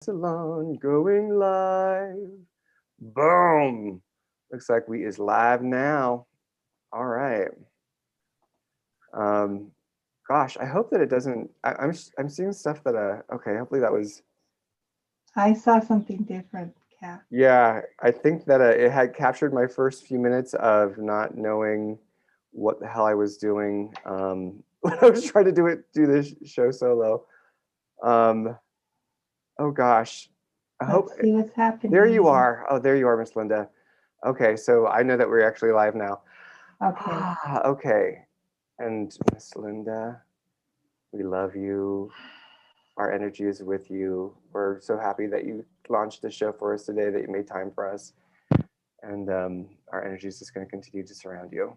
Salon going live. Boom. Looks like we is live now. All right. Um, gosh, I hope that it doesn't. I'm seeing stuff that okay. Hopefully that was. I saw something different, Kat. Yeah, I think that it had captured my first few minutes of not knowing what the hell I was doing when I was trying to do this show solo. Um, oh gosh, I hope Let's see what's there you happening. are. Oh, there you are, Miss Linda. Okay, so I know that we're actually live now. Okay. Okay. And Miss Linda, we love you. Our energy is with you. We're so happy that you launched the show for us today, that you made time for us. And our energy is just going to continue to surround you.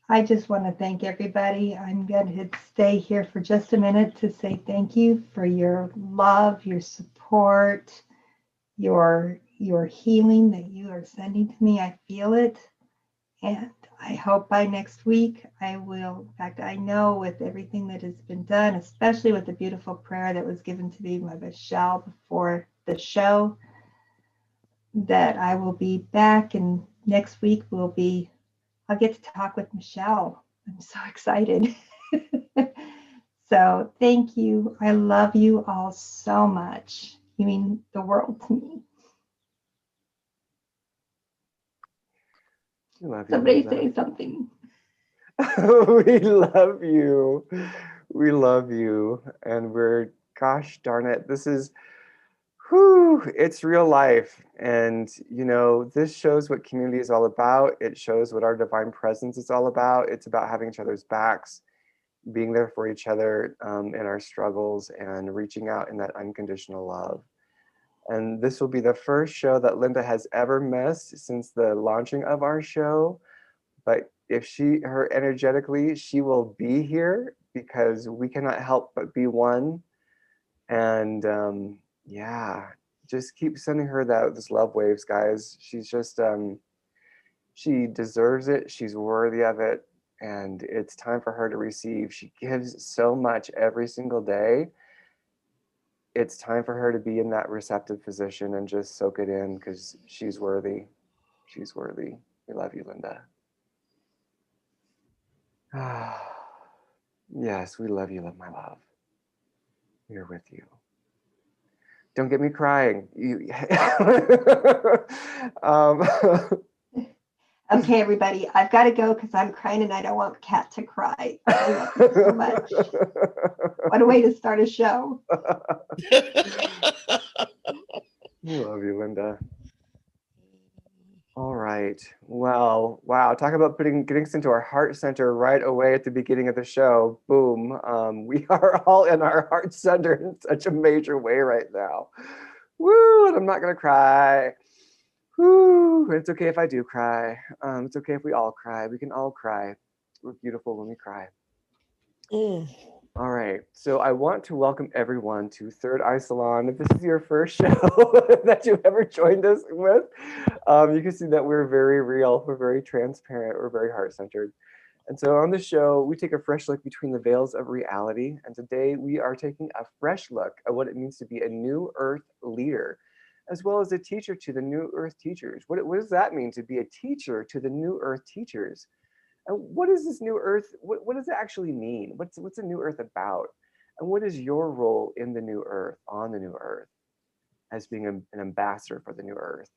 I just want to thank everybody. I'm going to stay here for just a minute to say thank you for your love, your support, your healing that you are sending to me. I feel it. And I hope by next week I will, in fact, I know with everything that has been done, especially with the beautiful prayer that was given to me by Michele before the show, that I will be back, and next week I'll get to talk with Michele. I'm so excited. So thank you. I love you all so much. You mean the world to me. We love you, Somebody Linda. say something. We love you. We love you. And we're, gosh darn it, this is, whew, it's real life. And, this shows what community is all about. It shows what our divine presence is all about. It's about having each other's backs, being there for each other in our struggles, and reaching out in that unconditional love. And this will be the first show that Linda has ever missed since the launching of our show. But if her energetically, she will be here because we cannot help but be one. And yeah, just keep sending her those love waves, guys. She's just, she deserves it. She's worthy of it. And it's time for her to receive. She gives so much every single day. It's time for her to be in that receptive position and just soak it in because she's worthy. She's worthy. We love you, Linda. Yes, we love you, love my love. We're with you. Don't get me crying. um, Okay, everybody, I've got to go because I'm crying and I don't want Kat to cry. I love you so much. What a way to start a show. We love you, Linda. All right. Well, wow. Talk about getting us into our heart center right away at the beginning of the show. Boom. We are all in our heart center in such a major way right now. Woo! And I'm not gonna cry. Woo! It's okay if I do cry. It's okay if we all cry. We can all cry. We're beautiful when we cry. Mm. All right. So I want to welcome everyone to Third Eye Salon. If this is your first show that you've ever joined us with, you can see that we're very real. We're very transparent. We're very heart-centered. And so on the show, we take a fresh look between the veils of reality. And today we are taking a fresh look at what it means to be a new earth leader, as well as a teacher to the new earth teachers. What does that mean to be a teacher to the new earth teachers? And what is this new earth? What does it actually mean? What's a new earth about? And what is your role in the new earth, on the new earth, as being an ambassador for the new earth?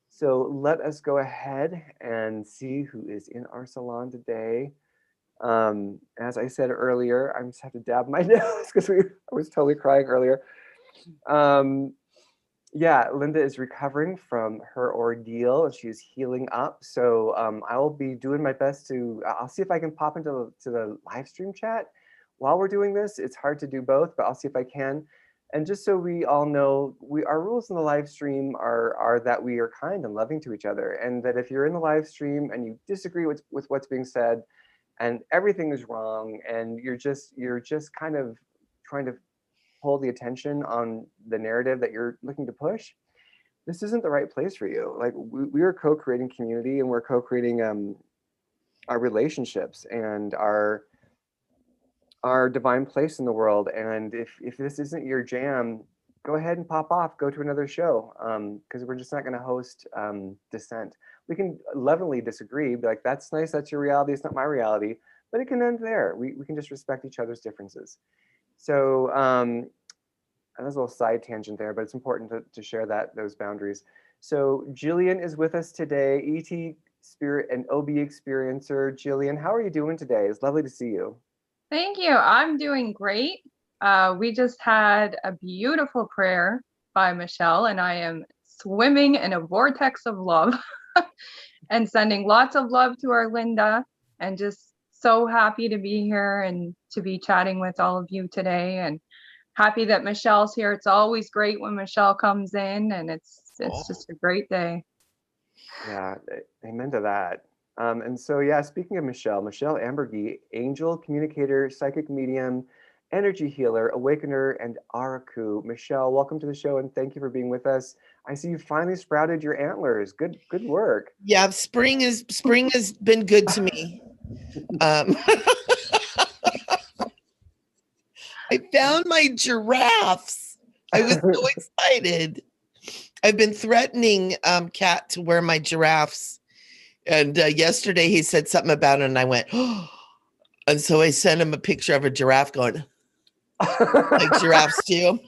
So let us go ahead and see who is in our salon today. As I said earlier, I just have to dab my nose because I was totally crying earlier. Um, yeah, Linda is recovering from her ordeal and she's healing up. So I will be doing my best to. I'll see if I can pop into the live stream chat while we're doing this. It's hard to do both, but I'll see if I can. And just so we all know, our rules in the live stream are that we are kind and loving to each other, and that if you're in the live stream and you disagree with what's being said, and everything is wrong, and you're just kind of trying to hold the attention on the narrative that you're looking to push, this isn't the right place for you. Like we are co-creating community, and we're co-creating our relationships and our divine place in the world. And if this isn't your jam, go ahead and pop off, go to another show, because we're just not going to host dissent. We can lovingly disagree, be like, that's nice, that's your reality, it's not my reality, but it can end there. We can just respect each other's differences. So and there's a little side tangent there, but it's important to share those boundaries. So Jillian is with us today, ET Spirit and OB Experiencer. Jillian, how are you doing today? It's lovely to see you. Thank you. I'm doing great. We just had a beautiful prayer by Michele, and I am swimming in a vortex of love and sending lots of love to our Linda, and just so happy to be here and to be chatting with all of you today, and happy that Michele's here. It's always great when Michele comes in, and it's just a great day. Yeah, amen to that. And so, yeah, speaking of Michele Amburgey, angel, communicator, psychic medium, energy healer, awakener, and Araku. Michele, welcome to the show, and thank you for being with us. I see you finally sprouted your antlers. Good work. Yeah, spring has been good to me. I found my giraffes. I was so excited. I've been threatening Kat to wear my giraffes. And yesterday he said something about it and I went, oh. And so I sent him a picture of a giraffe going, like giraffes do.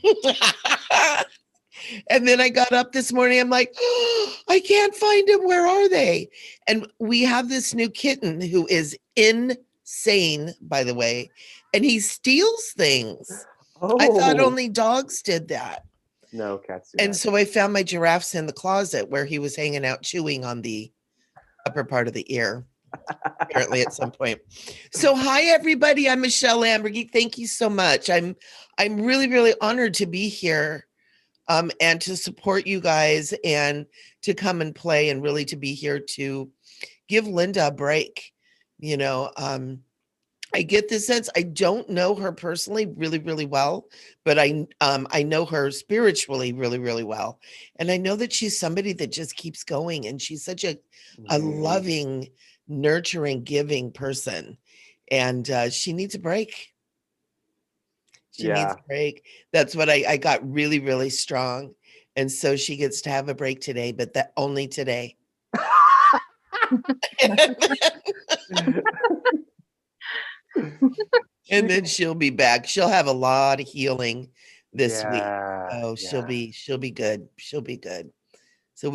And then I got up this morning. I'm like, oh, I can't find him. Where are they? And we have this new kitten who is insane, by the way. And he steals things. Oh. I thought only dogs did that. No, cats do And that. so I found my giraffes in the closet where he was hanging out chewing on the upper part of the ear, apparently at some point. So hi, everybody. I'm Michele Amburgey. Thank you so much. I'm really, really honored to be here and to support you guys and to come and play and really to be here to give Linda a break. You know, I get the sense, I don't know her personally really, really well, but I know her spiritually really, really well. And I know that she's somebody that just keeps going, and she's such a loving, nurturing, giving person. And she needs a break. She needs a break. That's what I got really, really strong. And so she gets to have a break today, but that only today. And then she'll be back. She'll have a lot of healing this week. Oh, she'll be good. She'll be good. So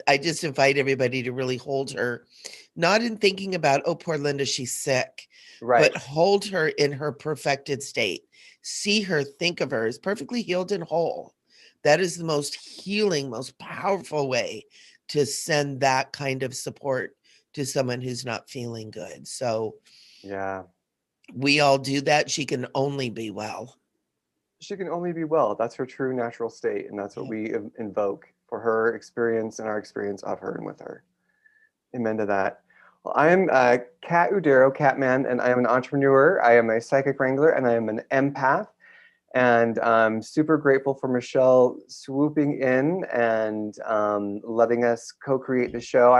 I just invite everybody to really hold her, not in thinking about, oh, poor Linda, she's sick, right, but hold her in her perfected state. See her, think of her as perfectly healed and whole. That is the most healing, most powerful way to send that kind of support to someone who's not feeling good. So yeah, we all do that. She can only be well. She can only be well. That's her true natural state, and that's what we invoke for her experience and our experience of her and with her. Amen to that. Well, I am Kat Udero, Catman, and I am an entrepreneur. I am a psychic wrangler, and I am an empath. And I'm super grateful for Michele swooping in and letting us co-create the show.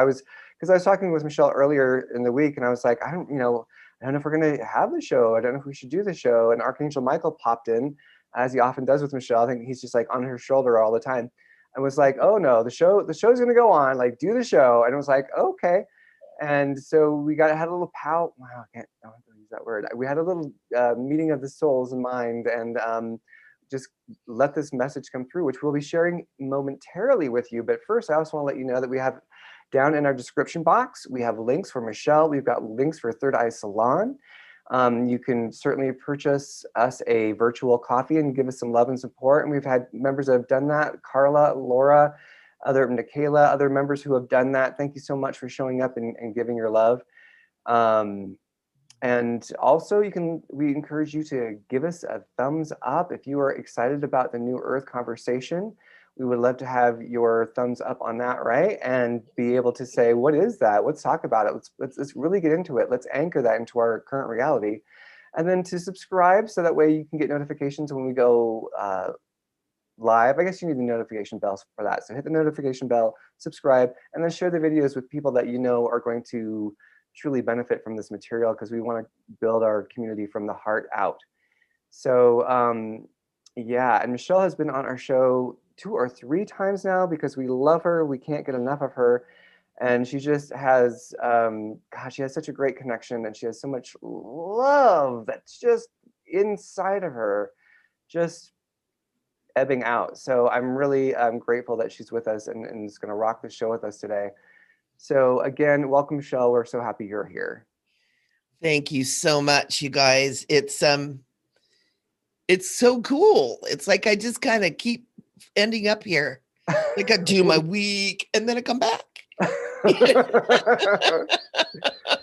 Because I was talking with Michele earlier in the week, and I was like, I don't know if we're going to have the show. I don't know if we should do the show. And Archangel Michael popped in, as he often does with Michele. I think he's just like on her shoulder all the time. I was like, oh no, the show's going to go on. Like, do the show. And it was like, okay. And so we had a little wow, I don't have to use that word. We had a little meeting of the souls in mind, and just let this message come through, which we'll be sharing momentarily with you. But first, I also want to let you know that we have down in our description box, we have links for Michele. We've got links for Third Eye Salon. You can certainly purchase us a virtual coffee and give us some love and support. And we've had members that have done that, Carla, Laura, Nikayla, other members who have done that. Thank you so much for showing up and giving your love. And also we encourage you to give us a thumbs up if you are excited about the New Earth conversation. We would love to have your thumbs up on that, right? And be able to say, what is that? Let's talk about it. Let's really get into it. Let's anchor that into our current reality. And then to subscribe so that way you can get notifications when we go live. I guess you need the notification bells for that. So hit the notification bell, subscribe, and then share the videos with people that you know are going to truly benefit from this material because we want to build our community from the heart out. So yeah, and Michele has been on our show 2 or 3 times now because we love her. We can't get enough of her. And she just has, God, she has such a great connection, and she has so much love that's just inside of her, just ebbing out. So I'm really grateful that she's with us and is going to rock the show with us today. So again, welcome, Michele. We're so happy you're here. Thank you so much, you guys. It's so cool. It's like I just kind of keep ending up here. Like I do my week and then I come back.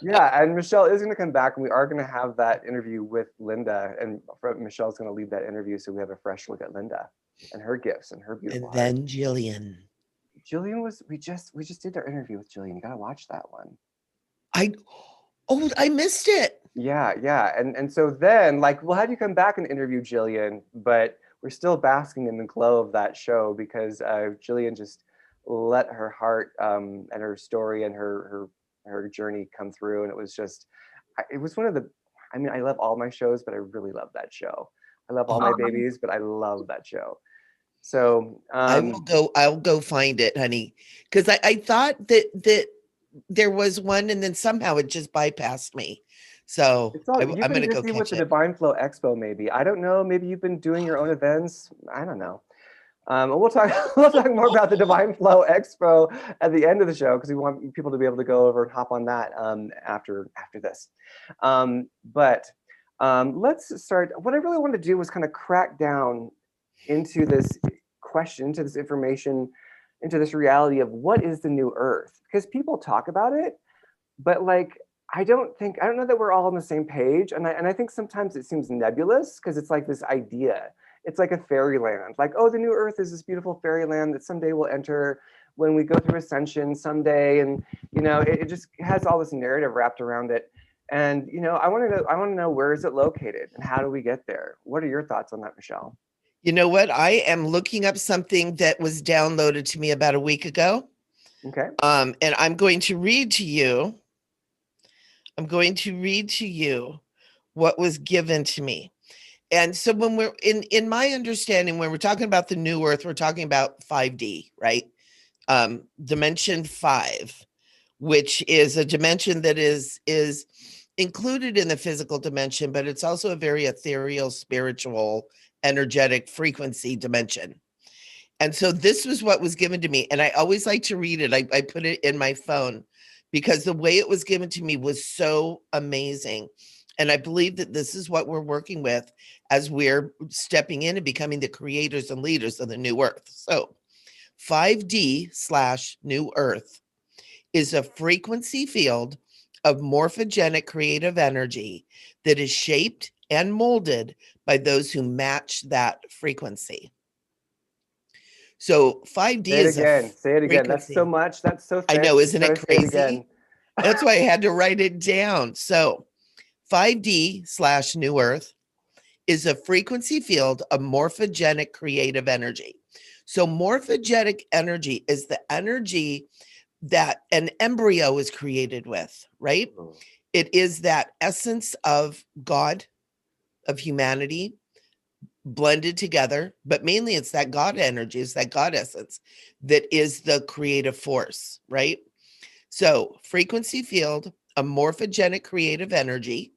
Yeah, and Michele is going to come back, and we are going to have that interview with Linda, and Michelle's going to lead that interview, so we have a fresh look at Linda and her gifts and her beautiful And then Jillian. Jillian was we just did our interview with Jillian. You got to watch that one. I missed it. Yeah, and so then we'll have you come back and interview Jillian, but we're still basking in the glow of that show because Jillian just let her heart and her story and her journey come through, and it was just, it was one of the, I mean, I love all my shows, but I really love that show. I love all my babies, but I love that show. So I'll go find it, honey, because I thought that there was one, and then somehow it just bypassed me. So I'm going to go catch with the it. Divine Flow Expo, maybe. I don't know. Maybe you've been doing your own events. I don't know. We'll talk more about the Divine Flow Expo at the end of the show because we want people to be able to go over and hop on that after this. But let's start. What I really wanted to do was kind of crack down into this question, into this information, into this reality of what is the new Earth, because people talk about it, but I don't know that we're all on the same page, and I think sometimes it seems nebulous because it's like this idea. It's like a fairyland, like, oh, the new Earth is this beautiful fairyland that someday we'll enter when we go through Ascension someday, and it just has all this narrative wrapped around it. And I want to know where is it located and how do we get there? What are your thoughts on that, Michele? You know what? I am looking up something that was downloaded to me about a week ago. Okay. And I'm going to read to you. What was given to me. And so when we're in my understanding, when we're talking about the new Earth, we're talking about 5D, right? Dimension 5, which is a dimension that is included in the physical dimension, but it's also a very ethereal, spiritual, energetic frequency dimension. And so this was what was given to me. And I always like to read it. I put it in my phone because the way it was given to me was so amazing. And I believe that this is what we're working with as we're stepping in and becoming the creators and leaders of the new Earth. So 5D/New Earth is a frequency field of morphogenic creative energy that is shaped and molded by those who match that frequency. So 5D is Say it again. That's so much. That's so thick. I know, isn't it crazy? That's why I had to write it down. So 5D/New Earth is a frequency field of morphogenic creative energy. So morphogenic energy is the energy that an embryo is created with, right? It is that essence of God, of humanity, blended together, but mainly it's that God energy, it's that God essence that is the creative force, right? So frequency field, a morphogenic creative energy.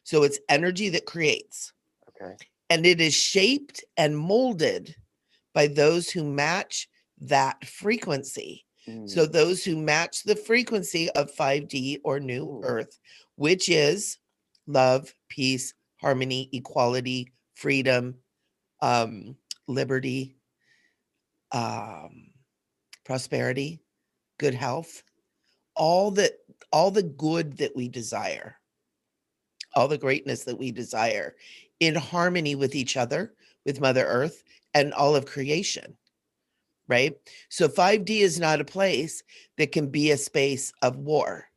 So it's energy that creates. Okay. And it is shaped and molded by those who match that frequency. So those who match the frequency of 5D or New Earth, which is love, peace, harmony, equality, freedom, liberty, prosperity, good health, all the good that we desire, all the greatness that we desire, in harmony with each other, with Mother Earth, and all of creation, right? So 5D is not a place that can be a space of war,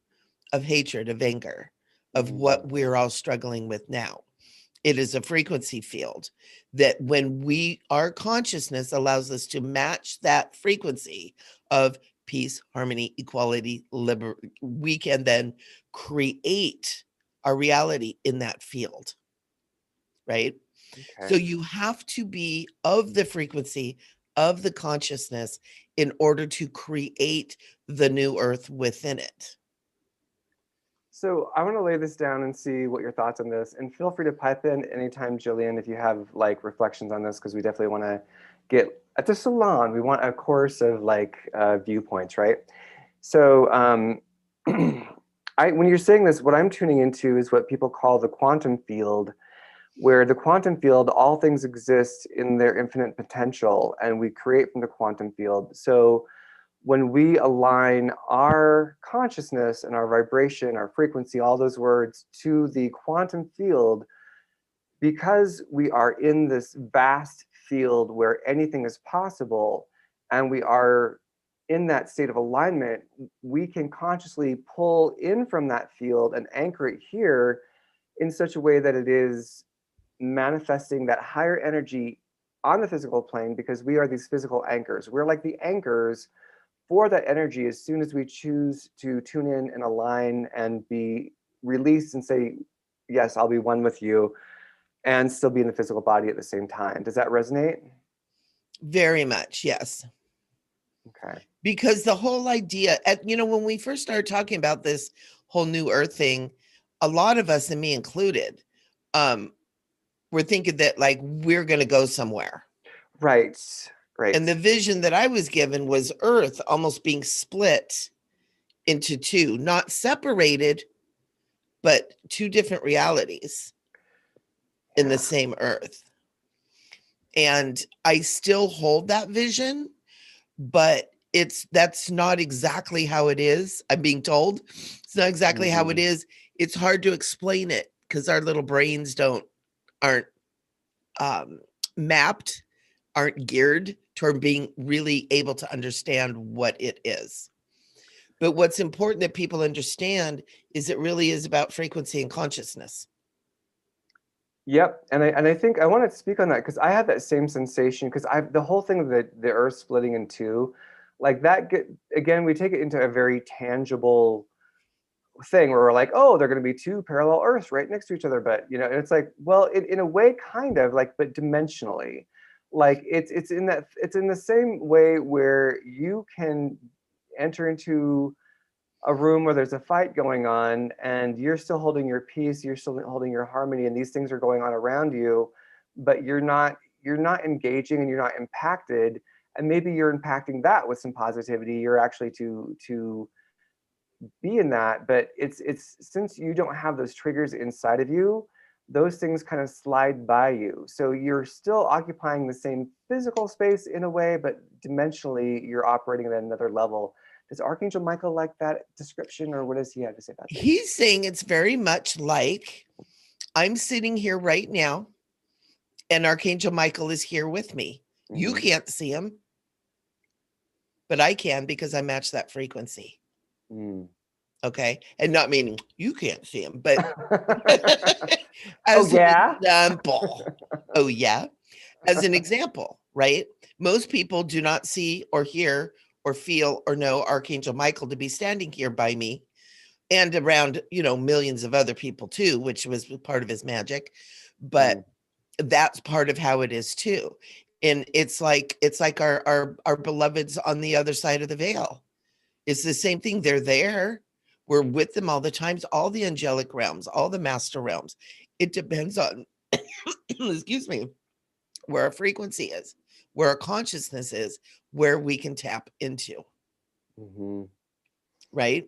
of hatred, of anger, of what we're all struggling with now. It is a frequency field that when our consciousness allows us to match that frequency of peace, harmony, equality, we can then create our reality in that field, right? So Okay. you have to be of the frequency of the consciousness in order to create the new earth within it. So I want to lay this down and see what your thoughts on this, and feel free to pipe in anytime, Jillian, if you have like reflections on this, because we definitely want to get at the salon. We want a course of like viewpoints, right? So when you're saying this, what I'm tuning into is what people call the quantum field, where the quantum field, all things exist in their infinite potential, and we create from the quantum field. So when we align our consciousness and our vibration, our frequency, all those words to the quantum field, because we are in this vast field where anything is possible, and we are in that state of alignment, we can consciously pull in from that field and anchor it here in such a way that it is manifesting that higher energy on the physical plane, because we are these physical anchors. We're like the anchors for that energy as soon as we choose to tune in and align and be released and say, yes, I'll be one with you, and still be in the physical body at the same time. Does that resonate? Very much, yes. Okay. Because the whole idea, when we first started talking about this whole new earth thing, a lot of us, and me included, were thinking that like we're going to go somewhere. Right. Right. And the vision that I was given was earth almost being split into two, not separated, but two different realities in the same earth. And I still hold that vision, but that's not exactly how it is. I'm being told it's not exactly how it is. It's hard to explain it because our little brains aren't mapped, aren't geared toward being really able to understand what it is. But what's important that people understand is it really is about frequency and consciousness. Yep, and I think I want to speak on that because I had that same sensation, because the whole thing of the earth splitting in two, like that again, we take it into a very tangible thing where we're like, oh, they're going to be two parallel earths right next to each other, but and it's like, well, in a way, kind of like, but dimensionally, like it's in the same way where you can enter into a room where there's a fight going on and you're still holding your peace, you're still holding your harmony, and these things are going on around you, but you're not engaging and you're not impacted, and maybe you're impacting that with some positivity. You're actually to be in that, but it's since you don't have those triggers inside of you, those things kind of slide by you. So you're still occupying the same physical space in a way, but dimensionally you're operating at another level. Does Archangel Michael like that description, or what does he have to say about that? He's saying it's very much like I'm sitting here right now and Archangel Michael is here with me. You can't see him, but I can because I match that frequency. Okay. And not meaning you can't see him, but as an example. Oh, yeah. As an example, right? Most people do not see or hear or feel or know Archangel Michael to be standing here by me and around, millions of other people too, which was part of his magic. But that's part of how it is too. And it's like our beloveds on the other side of the veil. It's the same thing. They're there. We're with them all the times, all the angelic realms, all the master realms. It depends on, excuse me, where our frequency is, where our consciousness is, where we can tap into. Right?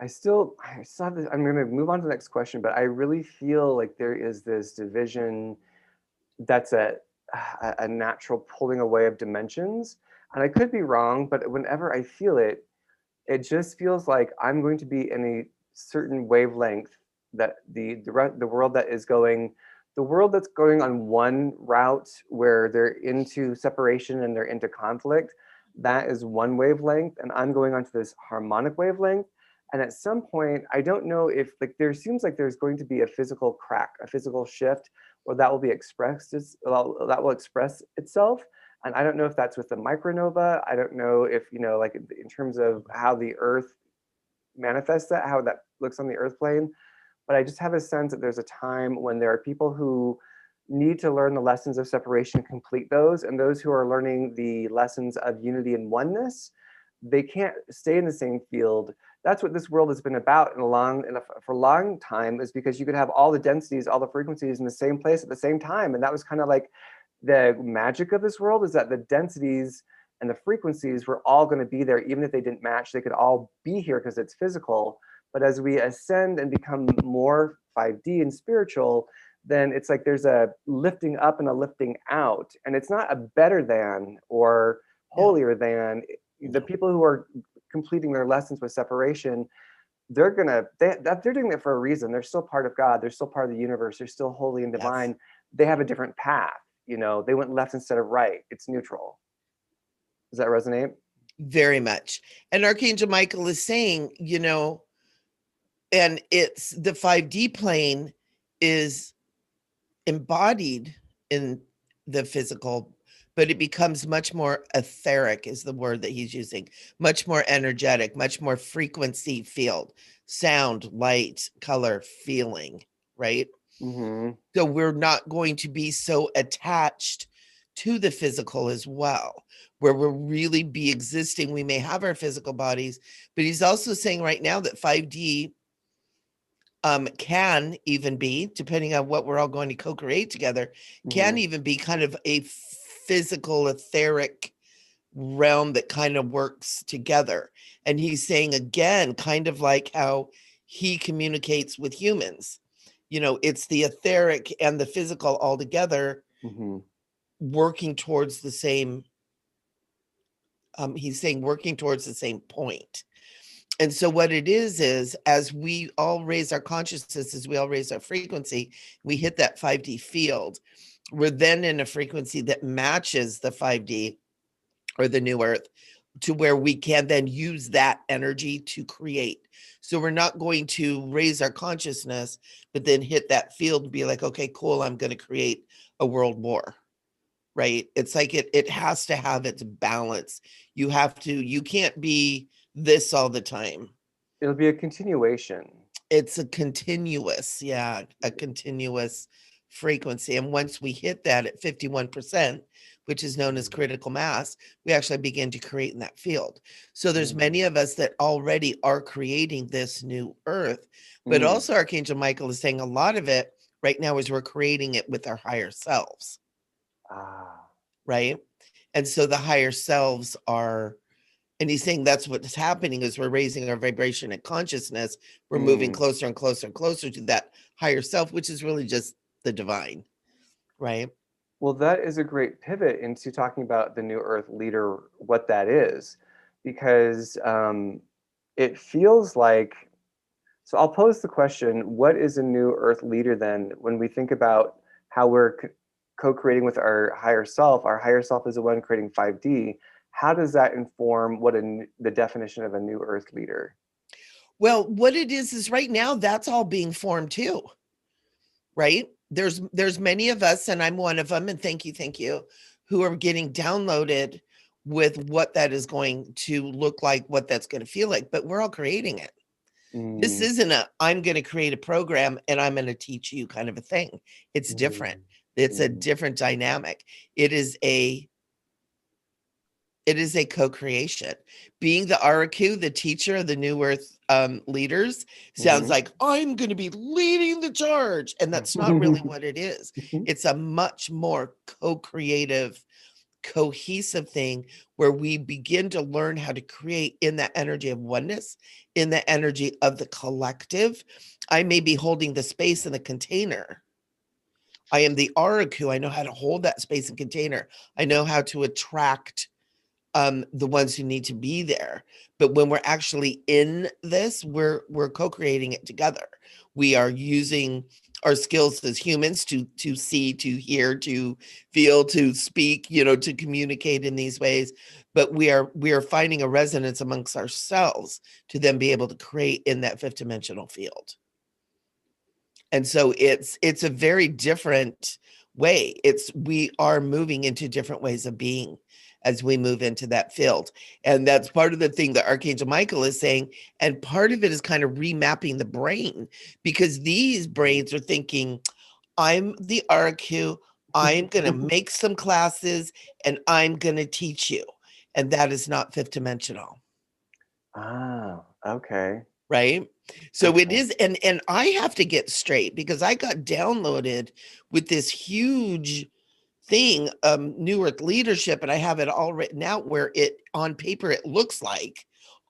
I saw this. I'm going to move on to the next question, but I really feel like there is this division that's a natural pulling away of dimensions. And I could be wrong, but whenever I feel it, it just feels like I'm going to be in a certain wavelength, that the world that is going, the world that's going on one route where they're into separation and they're into conflict, that is one wavelength, and I'm going onto this harmonic wavelength. And at some point, I don't know if there seems like there's going to be a physical crack, a physical shift, or that will be expressed, that will express itself. And I don't know if that's with the micronova. I don't know if, like in terms of how the earth manifests that, how that looks on the earth plane. But I just have a sense that there's a time when there are people who need to learn the lessons of separation, complete those, and those who are learning the lessons of unity and oneness, they can't stay in the same field. That's what this world has been about for a long time, is because you could have all the densities, all the frequencies in the same place at the same time. And that was kind of like the magic of this world, is that the densities and the frequencies were all going to be there. Even if they didn't match, they could all be here because it's physical. But as we ascend and become more 5D and spiritual, then it's like there's a lifting up and a lifting out. And it's not a better than or holier than. The people who are completing their lessons with separation, they're doing it for a reason. They're still part of God. They're still part of the universe. They're still holy and divine. Yes. They have a different path. They went left instead of right. It's neutral. Does that resonate? Very much. And Archangel Michael is saying, and it's the 5D plane is embodied in the physical, but it becomes much more etheric is the word that he's using, much more energetic, much more frequency field, sound, light, color, feeling, right? Mm-hmm. So we're not going to be so attached to the physical as well, where we'll really be existing. We may have our physical bodies, but he's also saying right now that 5D can even be, depending on what we're all going to co-create together, can even be kind of a physical, etheric realm that kind of works together. And he's saying, again, kind of like how he communicates with humans. It's the etheric and the physical all together, working towards the same, he's saying working towards the same point. And so what it is as we all raise our consciousness, as we all raise our frequency, we hit that 5D field. We're then in a frequency that matches the 5D or the new earth, to where we can then use that energy to create. So we're not going to raise our consciousness, but then hit that field and be like, okay, cool, I'm going to create a world war. Right? It's like it has to have its balance. You can't be this all the time. It'll be a continuation. It's a continuous frequency. And once we hit that at 51%, which is known as critical mass, we actually begin to create in that field. So there's many of us that already are creating this new earth, but also Archangel Michael is saying a lot of it right now is we're creating it with our higher selves. Right? And so the higher selves are, and he's saying that's what's happening is we're raising our vibration and consciousness. We're moving closer and closer and closer to that higher self, which is really just the divine, right? Well, that is a great pivot into talking about the New Earth leader, what that is, because it feels like, so I'll pose the question, what is a New Earth leader then when we think about how we're co-creating with our higher self is the one creating 5D. How does that inform the definition of a New Earth leader? Well, what it is right now, that's all being formed too, right? There's many of us, and I'm one of them, and thank you, who are getting downloaded with what that is going to look like, what that's going to feel like, but we're all creating it. This isn't I'm going to create a program and I'm going to teach you kind of a thing. It's different. It's a different dynamic. It is a co-creation. Being the Araku, the teacher of the New Earth leaders, sounds like I'm going to be leading the charge. And that's not really what it is. It's a much more co-creative, cohesive thing where we begin to learn how to create in that energy of oneness, in the energy of the collective. I may be holding the space in the container. I am the Araku. I know how to hold that space and container. I know how to attract the ones who need to be there. But when we're actually in this, we're co-creating it together. We are using our skills as humans to see, to hear, to feel, to speak, to communicate in these ways. But we are finding a resonance amongst ourselves to then be able to create in that fifth dimensional field. And so it's a very different way. We are moving into different ways of being as we move into that field. And that's part of the thing that Archangel Michael is saying. And part of it is kind of remapping the brain, because these brains are thinking, I'm the RQ, I'm going to make some classes and I'm going to teach you. And that is not fifth dimensional. Ah, okay. Right. So it Okay. is. And I have to get straight, because I got downloaded with this huge thing, New Earth leadership, and I have it all written out where it on paper, it looks like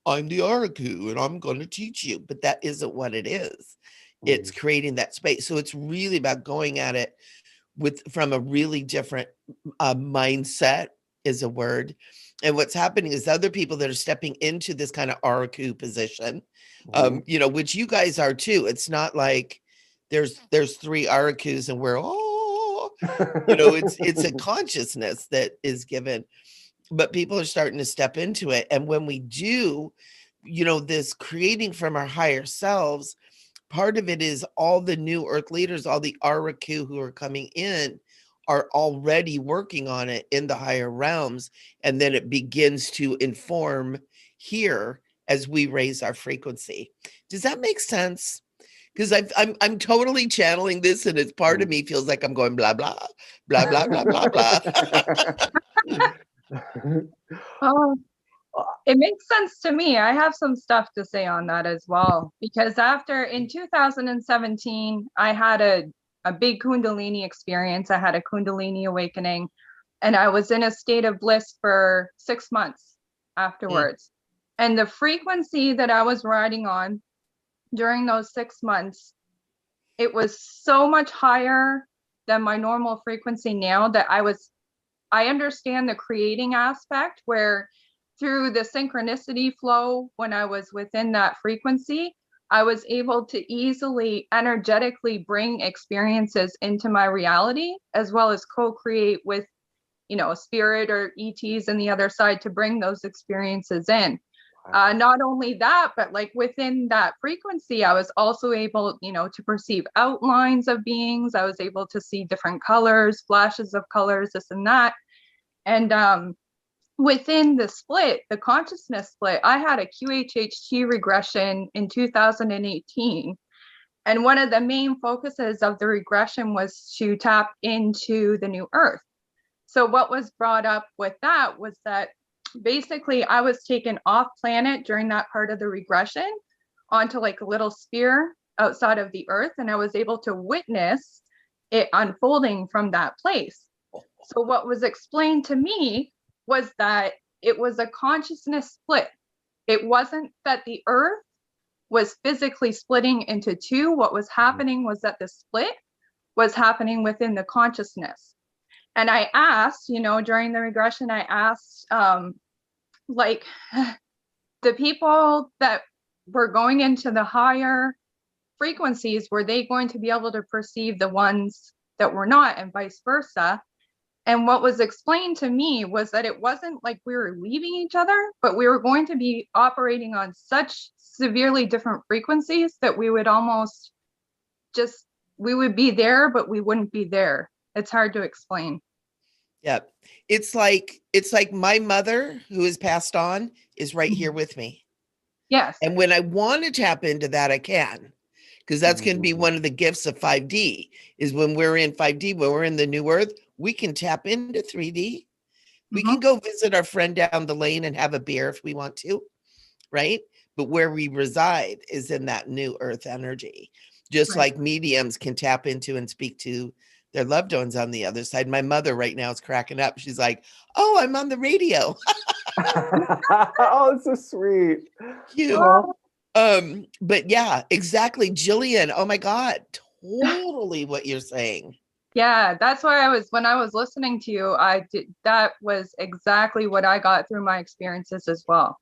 I'm the RQ and I'm going to teach you, but that isn't what it is. It's creating that space. So it's really about going at it from a really different mindset is a word. And what's happening is other people that are stepping into this kind of RQ position, you know, which you guys are too. It's not like there's 3 RQs and we're you know, it's a consciousness that is given, but people are starting to step into it. And when we do, you know, this creating from our higher selves, part of it is all the new earth leaders, all the RQ who are coming in are already working on it in the higher realms. And then it begins to inform here as we raise our frequency. Does that make sense? Because I'm totally channeling this, and it's part of me feels like I'm going blah blah blah blah blah blah blah. Oh, it makes sense to me. I have some stuff to say on that as well, because in 2017, I had a big Kundalini experience. I had a Kundalini awakening, and I was in a state of bliss for 6 months afterwards. And the frequency that I was riding on during those 6 months, it was so much higher than my normal frequency now that I understand the creating aspect, where through the synchronicity flow, when I was within that frequency, I was able to easily energetically bring experiences into my reality, as well as co-create with, you know, spirit or ETs on the other side to bring those experiences in. Not only that, but like within that frequency, I was also able, you know, to perceive outlines of beings. I was able to see different colors, flashes of colors, this and that. And within the split, the consciousness split, I had a QHHT regression in 2018. And one of the main focuses of the regression was to tap into the new earth. So what was brought up with that was that basically I was taken off planet during that part of the regression onto like a little sphere outside of the earth, and I was able to witness it unfolding from that place. So what was explained to me was that it was a consciousness split. It wasn't that the earth was physically splitting into two. What was happening was that the split was happening within the consciousness. And I asked, you know, during the regression, I asked, like, the people that were going into the higher frequencies, were they going to be able to perceive the ones that were not, and vice versa? And what was explained to me was that it wasn't like we were leaving each other, but we were going to be operating on such severely different frequencies that we would almost just, we would be there, but we wouldn't be there. It's hard to explain. Yeah. It's like my mother, who has passed on, is right here with me. Yes. And when I want to tap into that, I can, because that's going to be one of the gifts of 5D, is when we're in 5D, when we're in the new earth, we can tap into 3D. We can go visit our friend down the lane and have a beer if we want to, right? But where we reside is in that new earth energy, just like mediums can tap into and speak to their loved ones on the other side. My mother right now is cracking up. She's like, "Oh, I'm on the radio." Oh, it's so sweet. Cute. But yeah, exactly. Jillian, oh my God, totally what you're saying. Yeah, that's why when I was listening to you, that was exactly what I got through my experiences as well.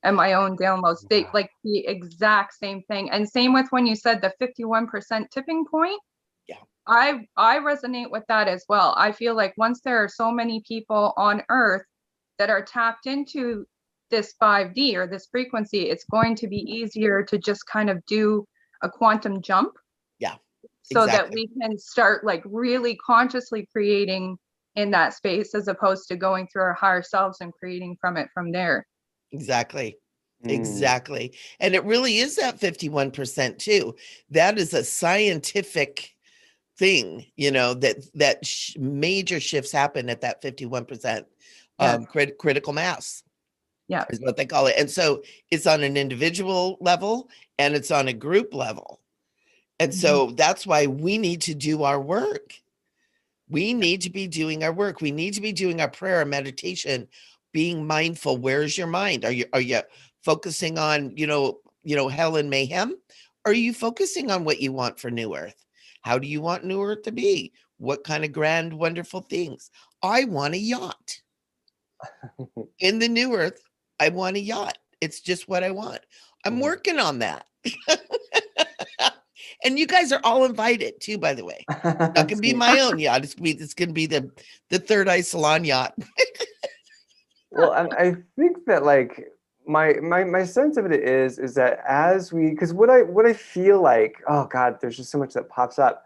And my own downloads, like the exact same thing. And same with when you said the 51% tipping point. Yeah. I resonate with that as well. I feel like once there are so many people on Earth that are tapped into this 5D or this frequency, it's going to be easier to just kind of do a quantum jump. Yeah. so that Exactly. we can start like really consciously creating in that space, as opposed to going through our higher selves and creating from it from there. Exactly. Mm. Exactly. And it really is that 51% too. That is a scientific thing, you know, that major shifts happen at that 51% Yeah. critical mass Yeah. is what they call it. And so it's on an individual level and it's on a group level. And so that's why we need to do our work. We need to be doing our work. We need to be doing our prayer and meditation, being mindful. Where's your mind? Are you focusing on, hell and mayhem? Or are you focusing on what you want for New Earth? How do you want New Earth to be? What kind of grand, wonderful things? I want a yacht. In the New Earth, I want a yacht. It's just what I want. I'm working on that. And you guys are all invited too, by the way. That can be my own yacht. It's going to be the third Eye Salon yacht. Well, and I think that like my sense of it is that as we, because what I feel like, oh God, there's just so much that pops up.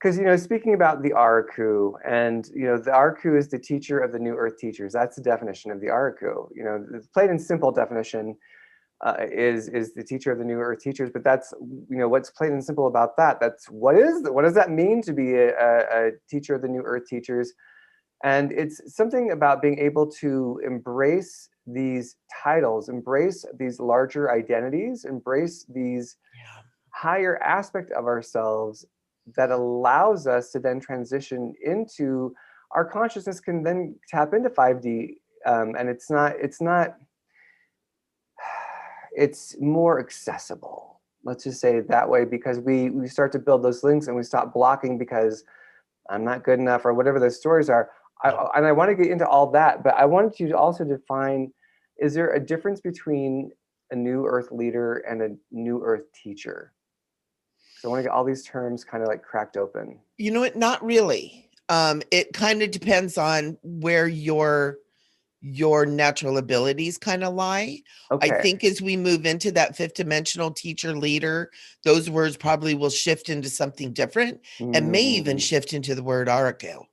Because, speaking about the Araku, and, the Araku is the teacher of the New Earth teachers. That's the definition of the Araku. The plain and simple definition is the teacher of the New Earth teachers. But that's, what's plain and simple about that? That's what does that mean to be a teacher of the New Earth teachers? And it's something about being able to embrace these titles, embrace these larger identities, embrace these higher aspect of ourselves that allows us to then transition into our consciousness can then tap into 5D. And it's more accessible. Let's just say it that way, because we start to build those links and we stop blocking because I'm not good enough or whatever those stories are. And I want to get into all that, but I wanted you to also define, is there a difference between a New Earth leader and a New Earth teacher? So I want to get all these terms kind of like cracked open. You know what? Not really. It kind of depends on where your natural abilities kind of lie. Okay. I think as we move into that fifth dimensional teacher leader, those words probably will shift into something different and may even shift into the word Archangel.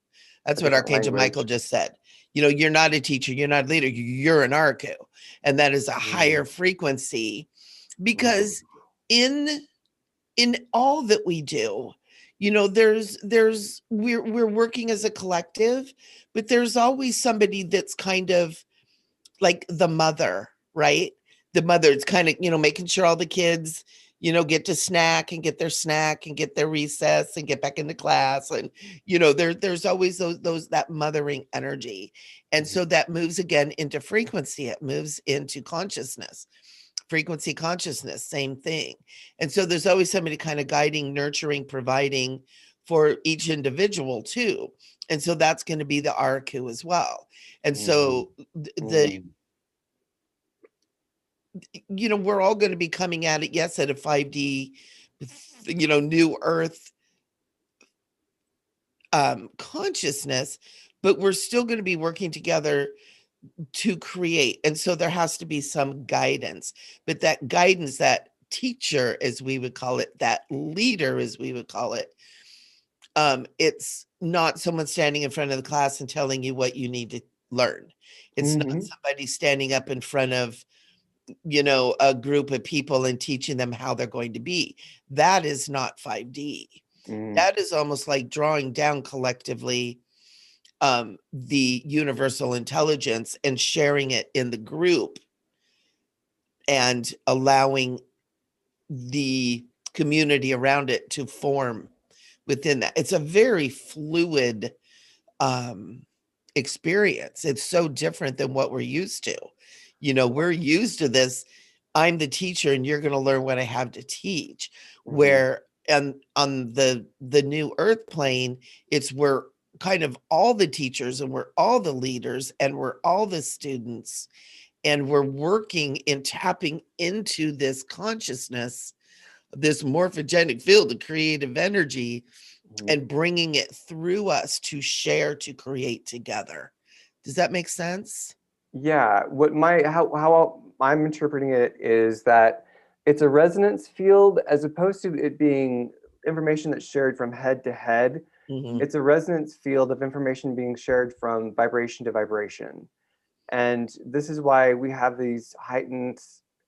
That's what Archangel Michael just said. You're not a teacher, you're not a leader, you're an Archangel. And that is a higher frequency, because in all that we do, we're working as a collective, but there's always somebody that's kind of like the mother, right? The mother, it's kind of, making sure all the kids, get to snack and get their snack and get their recess and get back into class. And, there's always that mothering energy. And so that moves again into frequency. It moves into consciousness. Frequency, consciousness, same thing. And so there's always somebody kind of guiding, nurturing, providing for each individual too. And so that's going to be the Araku as well. And so we're all going to be coming at it, yes, at a 5D, New Earth consciousness, but we're still going to be working together to create. And so there has to be some guidance, but that guidance, that teacher, as we would call it, that leader, as we would call it, it's not someone standing in front of the class and telling you what you need to learn. It's not somebody standing up in front of, a group of people and teaching them how they're going to be. That is not 5D. That is almost like drawing down collectively the universal intelligence and sharing it in the group and allowing the community around it to form within that. It's a very fluid experience. It's so different than what we're used to. We're used to this, I'm the teacher and you're going to learn what I have to teach. Where and on the New Earth plane, it's we're kind of all the teachers and we're all the leaders and we're all the students, and we're working in tapping into this consciousness, this morphogenic field, the creative energy, and bringing it through us to share, to create together. Does that make sense? Yeah. How I'm interpreting it is that it's a resonance field, as opposed to it being information that's shared from head to head. Mhm. It's a resonance field of information being shared from vibration to vibration. And this is why we have these heightened,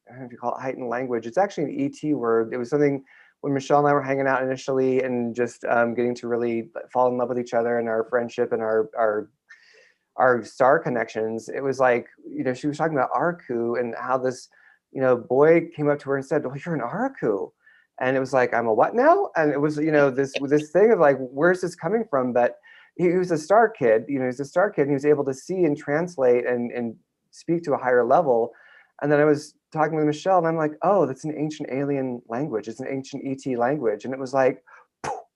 I don't know if you call it heightened language. It's actually an ET word. It was something when Michelle and I were hanging out initially and just getting to really fall in love with each other and our friendship and our star connections. It was like, she was talking about Arku and how this, boy came up to her and said, "Well, you're an Arku." And it was like, "I'm a what now?" And it was, this thing of like, where's this coming from? But he was a star kid, he's a star kid, and he was able to see and translate and speak to a higher level. And then I was talking with Michelle and I'm like, "Oh, that's an ancient alien language. It's an ancient ET language." And it was like,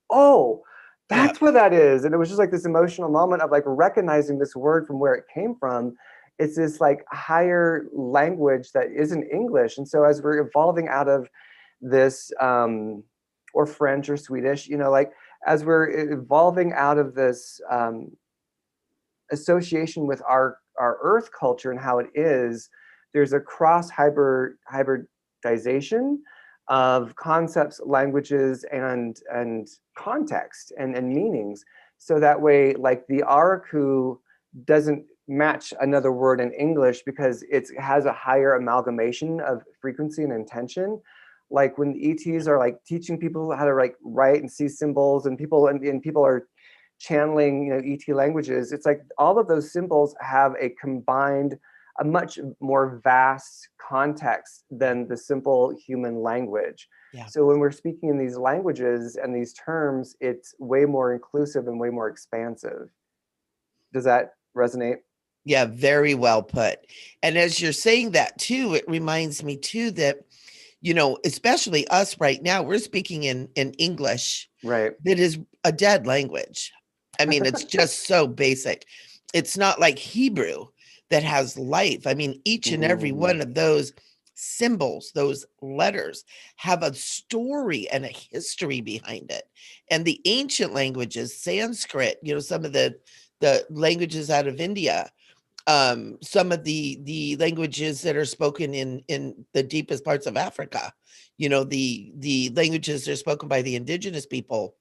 oh, Yeah. that's what that is. And it was just like this emotional moment of like recognizing this word from where it came from. It's this like higher language that isn't English. And so as we're evolving out of this, or French or Swedish, like as we're evolving out of this association with our Earth culture and how it is, there's a cross hybridization of concepts, languages, and context and meanings. So that way, like the Araku doesn't match another word in English because it has a higher amalgamation of frequency and intention. Like when the ETs are like teaching people how to like write and see symbols, and people are channeling, ET languages, it's like all of those symbols have a much more vast context than the simple human language. Yeah. So when we're speaking in these languages and these terms, it's way more inclusive and way more expansive. Does that resonate? Yeah, very well put. And as you're saying that too, it reminds me too that, especially us right now, we're speaking in English. Right. That is a dead language. I mean, it's just so basic. It's not like Hebrew that has life. I mean, each and every one of those symbols, those letters, have a story and a history behind it. And the ancient languages, Sanskrit, some of the languages out of India, some of the languages that are spoken in the deepest parts of Africa, the languages that are spoken by the indigenous people,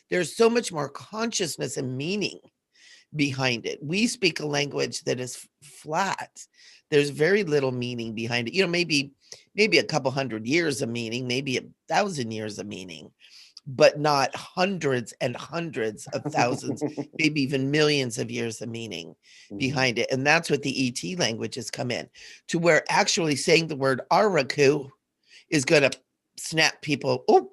there's so much more consciousness and meaning behind it. We speak a language that is flat. There's very little meaning behind it. Maybe a couple hundred years of meaning, maybe 1,000 years of meaning, but not hundreds and hundreds of thousands, maybe even millions of years of meaning behind it. And that's what the ET languages come in to, where actually saying the word Araku is going to snap people. Oh,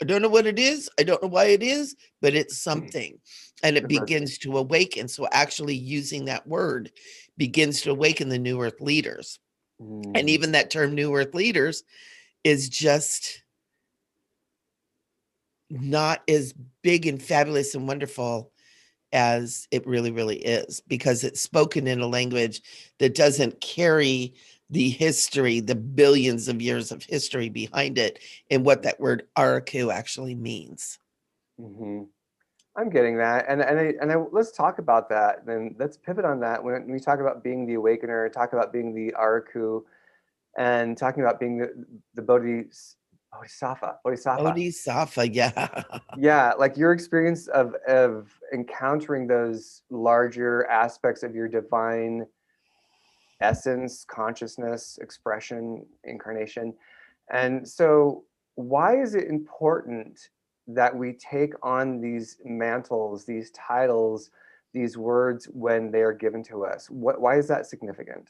I don't know what it is. I don't know why it is, but it's something. And it begins to awaken. So actually using that word begins to awaken the New Earth leaders. And even that term New Earth leaders is just not as big and fabulous and wonderful as it really, really is, because it's spoken in a language that doesn't carry the history, the billions of years of history behind it, and what that word Araku actually means. I'm getting that, and let's talk about that. Then let's pivot on that when we talk about being the awakener, talk about being the Araku, and talking about being the Bodhisattva. Bodhisattva, yeah. Yeah, like your experience of encountering those larger aspects of your divine essence, consciousness, expression, incarnation. And so why is it important that we take on these mantles, these titles, these words when they are given to us? Why is that significant?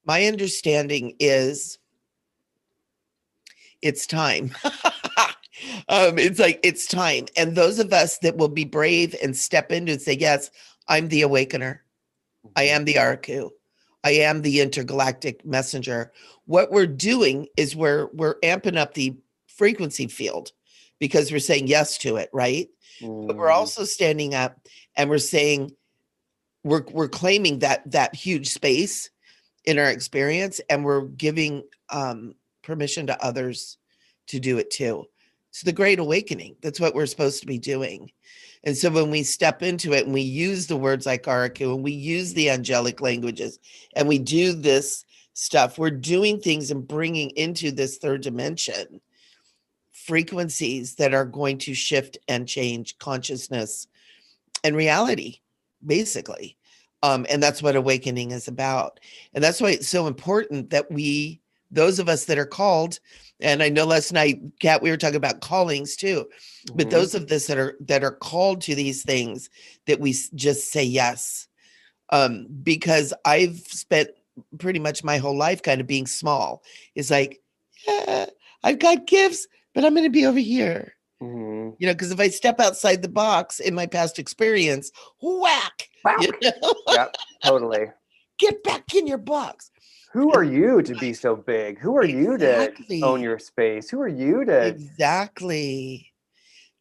My understanding is it's time. It's time. And those of us that will be brave and step into and say, yes, I'm the awakener. I am the Araku. I am the intergalactic messenger. What we're doing is we're amping up the frequency field because we're saying yes to it, right? But we're also standing up and we're saying, we're claiming that huge space in our experience, and we're giving permission to others to do it too. It's the Great Awakening. That's what we're supposed to be doing. And so when we step into it and we use the words like Araku and we use the angelic languages and we do this stuff. We're doing things and bringing into this third dimension frequencies that are going to shift and change consciousness and reality, basically. And that's what awakening is about. And that's why it's so important that those of us that are called, and I know last night, Kat, we were talking about callings too, but those of us that are called to these things, that we just say yes. Because I've spent pretty much my whole life kind of being small. It's like, yeah, I've got gifts, but I'm going to be over here. Because if I step outside the box in my past experience, whack. Yep, totally. Get back in your box. Who are you to be so big? Who are you to own your space? Who are you to? Exactly.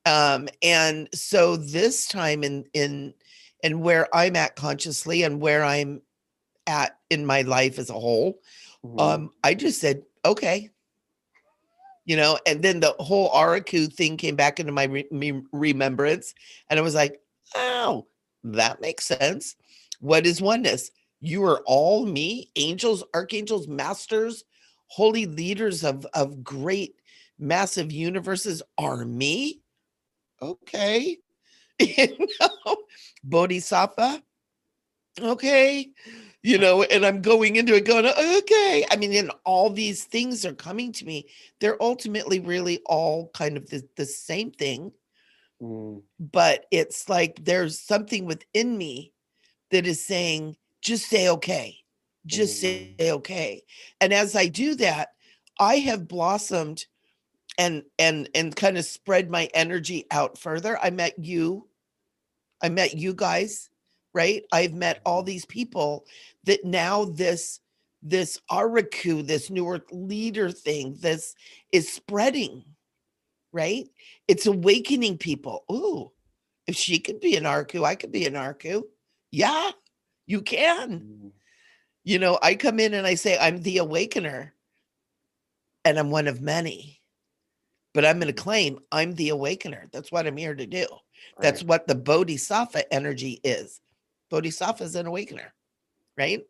And so this time in where I'm at consciously and where I'm at in my life as a whole, I just said, okay. And then the whole Araku thing came back into my remembrance. And I was like, oh, that makes sense. What is oneness? You are all me, angels, archangels, masters, holy leaders of great, massive universes are me. Okay. Bodhisattva. Okay. And I'm going into it going, okay. I mean, and all these things are coming to me. They're ultimately really all kind of the same thing. But it's like there's something within me that is saying, just say okay. Just say okay. And as I do that, I have blossomed and kind of spread my energy out further. I met you guys, right? I've met all these people that now this Araku, this New Earth leader thing, this is spreading, right? It's awakening people. Ooh, if she could be an Araku, I could be an Araku. Yeah, you can. I come in and I say, I'm the awakener and I'm one of many, but I'm going to claim I'm the awakener. That's what I'm here to do. That's what the Bodhisattva energy is. Bodhisattva is an awakener, right?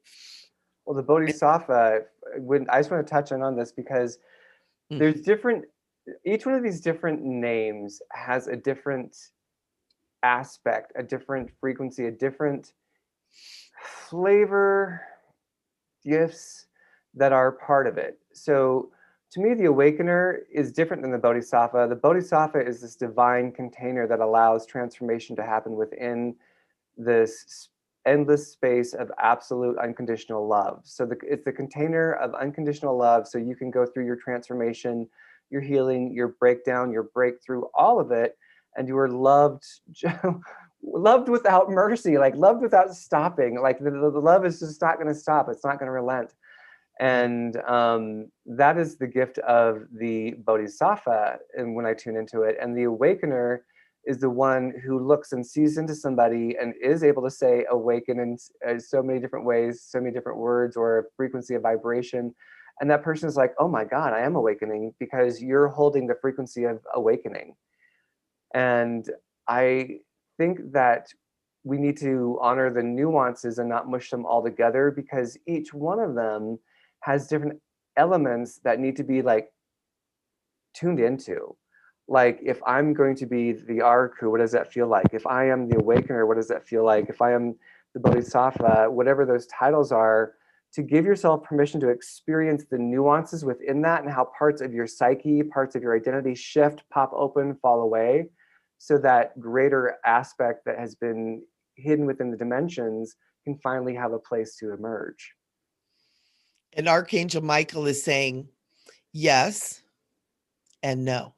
Well, the Bodhisattva, I just want to touch on this because there's each one of these different names has a different aspect, a different frequency, a different flavor, gifts that are part of it. So to me, the awakener is different than the Bodhisattva. The Bodhisattva is this divine container that allows transformation to happen within this endless space of absolute unconditional love. So it's the container of unconditional love, so you can go through your transformation, your healing, your breakdown, your breakthrough, all of it, and you are loved loved without mercy, like loved without stopping. Like the love is just not going to stop. It's not going to relent. And that is the gift of the Bodhisattva, and when I tune into it. And the awakener is the one who looks and sees into somebody and is able to say awaken in so many different ways, so many different words or a frequency of vibration. And that person is like, oh my God, I am awakening, because you're holding the frequency of awakening. And I think that we need to honor the nuances and not mush them all together, because each one of them has different elements that need to be like tuned into. Like if I'm going to be the Araku, what does that feel like? If I am the Awakener, what does that feel like? If I am the Bodhisattva, whatever those titles are, to give yourself permission to experience the nuances within that and how parts of your psyche, parts of your identity shift, pop open, fall away, so that greater aspect that has been hidden within the dimensions can finally have a place to emerge. And Archangel Michael is saying yes and no,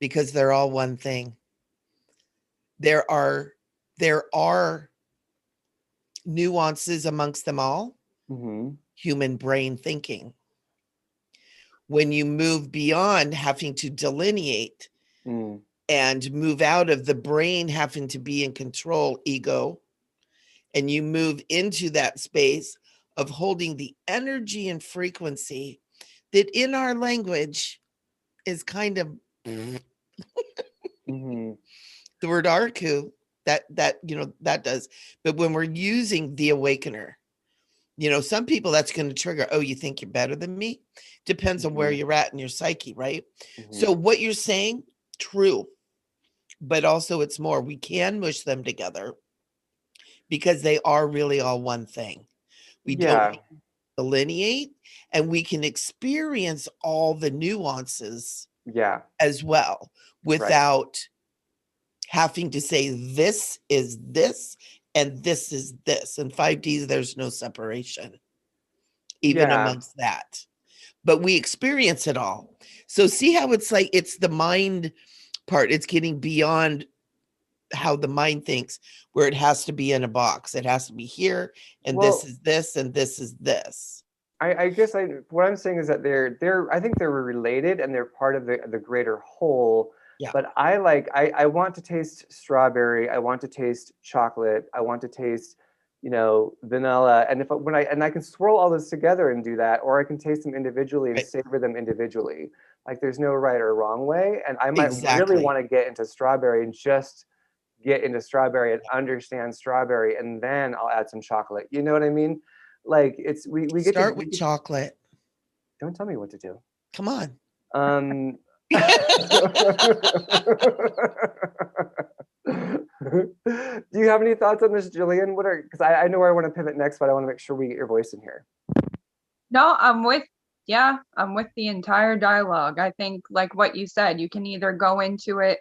because they're all one thing. There are nuances amongst them all. Human brain thinking. When you move beyond having to delineate and move out of the brain having to be in control, ego, and you move into that space of holding the energy and frequency that in our language is kind of the word Araku, that does. But when we're using the awakener, You know, some people that's going to trigger, oh, you think you're better than me? Depends on where you're at in your psyche, right? So what you're saying, true. But also it's more, we can mush them together because they are really all one thing. We don't delineate, and we can experience all the nuances as well without having to say this is this and this is this. In 5D, there's no separation, even amongst that. But we experience it all. So see how it's like, it's the mind part. It's getting beyond how the mind thinks, where it has to be in a box. It has to be here, and this is this, and this is this. I guess what I'm saying is that I think they're related and they're part of the greater whole. Yeah. But I want to taste strawberry. I want to taste chocolate. I want to taste, vanilla. And I can swirl all this together and do that, or I can taste them individually and savor them individually. Like there's no right or wrong way. And I might really want to get into strawberry and just get into strawberry and understand strawberry, and then I'll add some chocolate. You know what I mean? Like it's we get start with chocolate. Don't tell me what to do. Come on. Do you have any thoughts on this, Jillian? Because I know where I want to pivot next, but I want to make sure we get your voice in here. No, I'm with the entire dialogue. I think like what you said, you can either go into it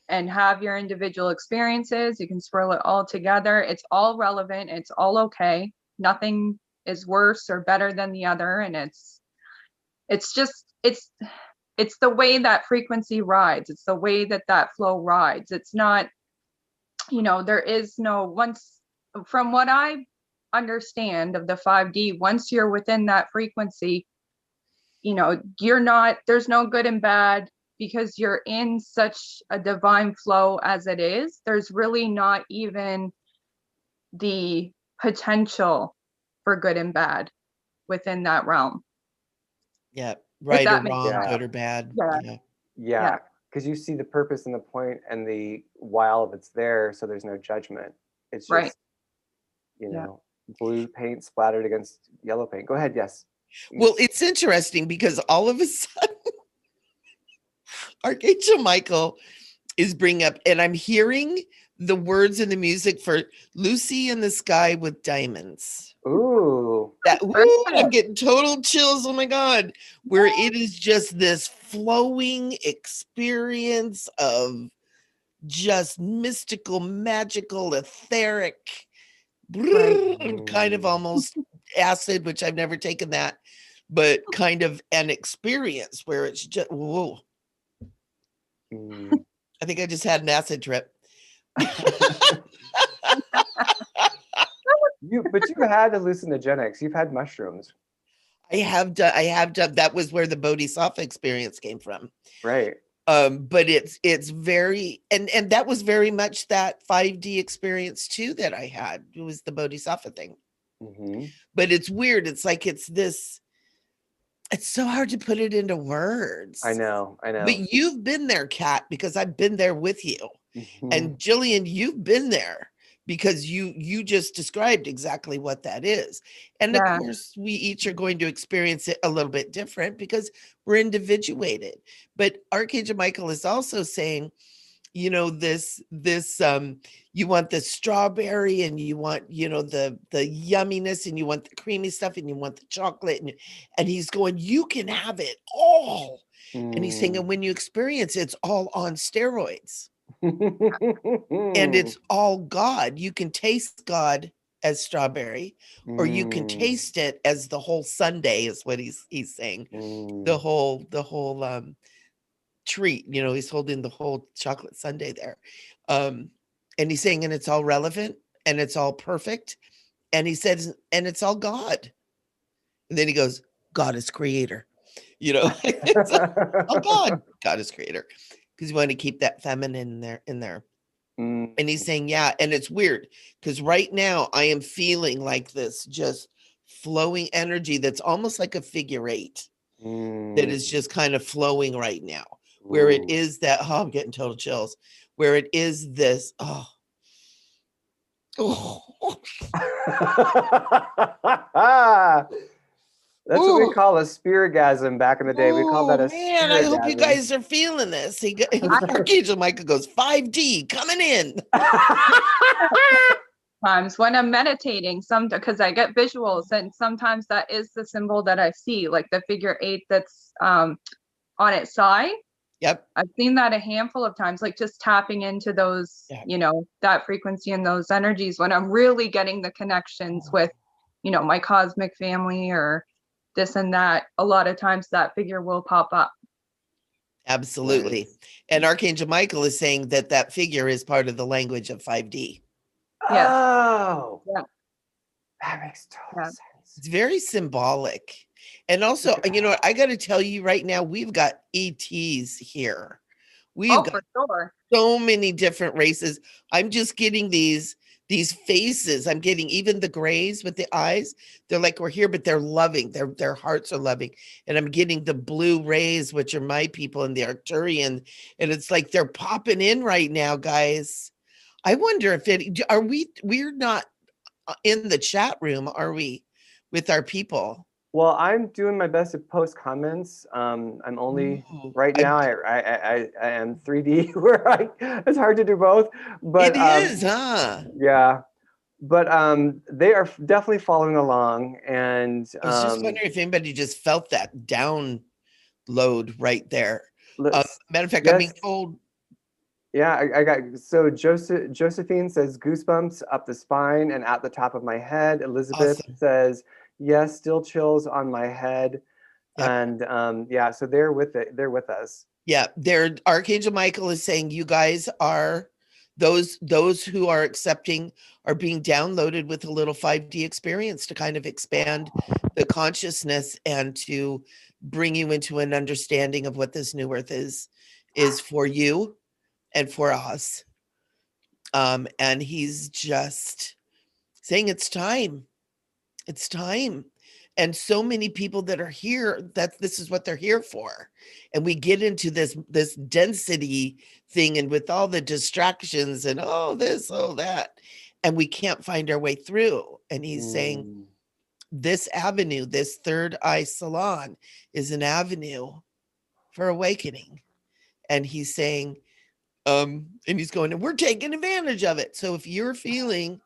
and have your individual experiences. You can swirl it all together. It's all relevant. It's all okay. Nothing is worse or better than the other. And it's the way that frequency rides. It's the way that flow rides. It's not, there is no, from what I understand of the 5D, once you're within that frequency, there's no good and bad, because you're in such a divine flow as it is. There's really not even the potential for good and bad within that realm. Yeah, right or wrong, good or bad. Yeah, because you see the purpose and the point and the while of it's there, so there's no judgment. It's just, blue paint splattered against yellow paint. Go ahead, yes. Well, it's interesting because all of a sudden, Archangel Michael is bringing up, and I'm hearing the words and the music for Lucy in the Sky with Diamonds. Ooh. I'm getting total chills. Oh my God. Where it is just this flowing experience of just mystical, magical, etheric, kind of almost acid, which I've never taken that, but kind of an experience where it's just, whoa. I think I just had an acid trip. But you've had hallucinogenics. You've had mushrooms. I have done. That was where the Bodhisattva experience came from. Right. But it's very, and that was very much that 5D experience too that I had. It was the Bodhisattva thing. But it's weird. It's like it's so hard to put it into words. I know. But you've been there, Kat, because I've been there with you. And Jillian, you've been there because you just described exactly what that is. And of course, we each are going to experience it a little bit different because we're individuated. But Archangel Michael is also saying, this you want the strawberry, and you want, the yumminess, and you want the creamy stuff, and you want the chocolate, and he's going, you can have it all. And he's saying, and when you experience it, it's all on steroids. And it's all God. You can taste God as strawberry, or you can taste it as the whole sundae, is what he's saying. The whole treat, he's holding the whole chocolate sundae there. And he's saying, and it's all relevant, and it's all perfect. And he says, and it's all God. And then he goes, God is creator. It's all God is creator. Because you want to keep that feminine in there. And he's saying, and it's weird because right now I am feeling like this just flowing energy that's almost like a figure eight that is just kind of flowing right now, where it is that, I'm getting total chills, where it is this, Oh, That's what we call a speargasm back in the day. We called that a man, I hope you speargasm. guys are feeling this. Archangel Michael goes 5D coming in. Times when I'm meditating, because I get visuals, and sometimes that is the symbol that I see, like the figure 8 that's on its side. Yep. I've seen that a handful of times, like just tapping into those, that frequency and those energies when I'm really getting the connections with, my cosmic family or this and that. A lot of times that figure will pop up. Absolutely. Nice. And Archangel Michael is saying that figure is part of the language of 5D. Yes. Oh, yeah. That makes total sense. It's very symbolic. And also, I got to tell you right now, we've got ETs here. We've got for sure. So many different races. I'm just getting these faces. I'm getting even the grays with the eyes. They're like, we're here, but they're loving. Their hearts are loving. And I'm getting the blue rays, which are my people, and the Arcturian. And it's like they're popping in right now, guys. I wonder if we're not in the chat room, are we, with our people? Well, I'm doing my best to post comments. I'm only right now. I am 3D where it's hard to do both. But it is, huh? Yeah, but they are definitely following along. And I was just wondering if anybody just felt that download right there. Matter of fact, I'm being told. Yeah, I got, so Josephine says goosebumps up the spine and at the top of my head. Elizabeth says, yes, still chills on my head. Yep. And so they're with it. They're with us. Yeah, Archangel Michael is saying you guys are those who are accepting are being downloaded with a little 5D experience to kind of expand the consciousness and to bring you into an understanding of what this new earth is for you and for us. And he's just saying it's time. It's time. And so many people that are here, that this is what they're here for. And we get into this density thing, and with all the distractions and this, that, and we can't find our way through. And he's saying this avenue, this third eye salon, is an avenue for awakening. And he's saying, and he's going, and we're taking advantage of it. So if you're feeling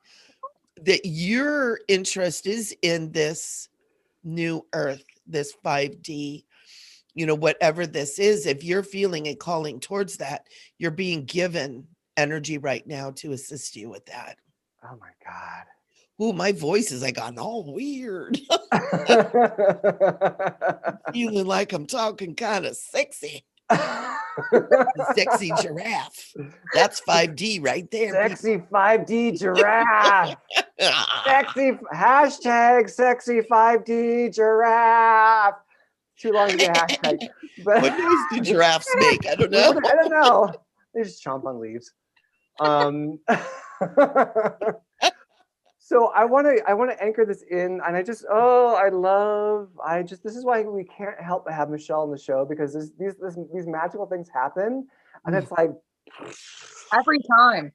that your interest is in this new earth, this 5D, whatever this is, if you're feeling a calling towards that, you're being given energy right now to assist you with that. Oh my God. Oh, my voice is like gotten all weird. Feeling like I'm talking kind of sexy. Sexy giraffe. That's 5D right there. Sexy people. 5D giraffe. Sexy hashtag sexy 5D giraffe. Too long to be a hashtag. But what noise do giraffes make? I don't know. I don't know. They just chomp on leaves. So I want to anchor this in, and this is why we can't help but have Michele on the show, because these magical things happen, and it's like every time.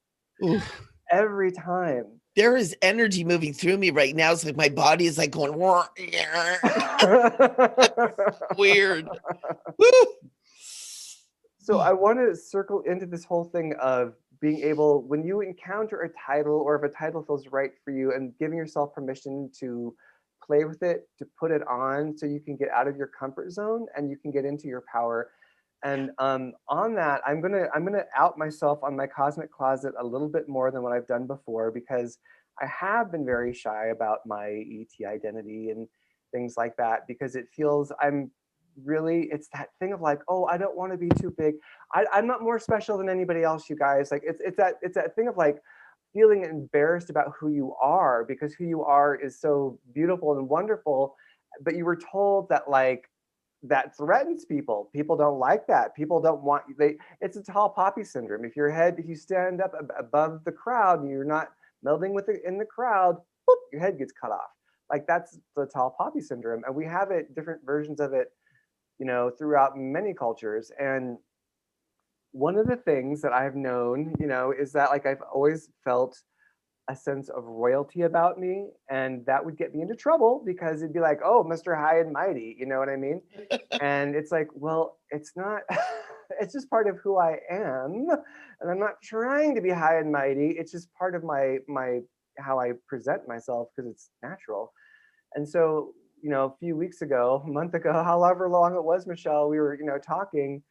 Every time. There is energy moving through me right now. It's like my body is like going weird. So I want to circle into this whole thing of being able, when you encounter a title, or if a title feels right for you, and giving yourself permission to play with it, to put it on, so you can get out of your comfort zone and you can get into your power. And on that, I'm gonna out myself on my cosmic closet a little bit more than what I've done before, because I have been very shy about my ET identity and things like that, because it feels it's that thing of like, oh, I don't want to be too big. I'm not more special than anybody else, you guys. Like it's that thing of like feeling embarrassed about who you are, because who you are is so beautiful and wonderful, but you were told that like that threatens people. People don't like that. People don't want you. It's a tall poppy syndrome. If you stand up above the crowd and you're not melding in the crowd, boop, your head gets cut off. Like that's the tall poppy syndrome, and we have different versions of it, throughout many cultures. And one of the things that I've known, is that like I've always felt a sense of royalty about me, and that would get me into trouble because it'd be like, oh, Mr. High and Mighty, you know what I mean? And it's like, well, it's not, it's just part of who I am, and I'm not trying to be high and mighty. It's just part of my how I present myself because it's natural. And so, a few weeks ago, a month ago, however long it was, Michelle, we were, talking,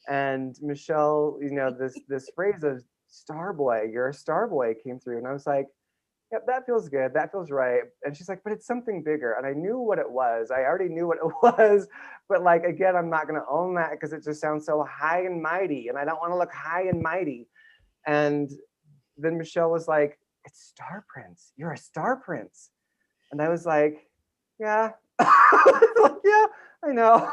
and Michelle, this phrase of star boy, you're a star boy came through, and I was like, yep, that feels good. That feels right. And she's like, but it's something bigger. And I knew what it was. I already knew what it was. But like, again, I'm not going to own that because it just sounds so high and mighty. And I don't want to look high and mighty. And then Michelle was like, it's Star Prince. You're a Star Prince. And I was like, yeah. Like, yeah, I know.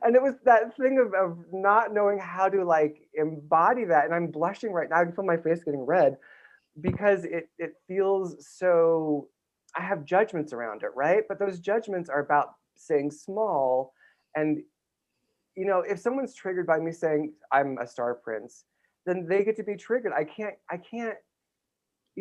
And it was that thing of not knowing how to like embody that. And I'm blushing right now. I can feel my face getting red because it feels so, I have judgments around it, right? But those judgments are about saying small. And if someone's triggered by me saying I'm a star prince, then they get to be triggered. I can't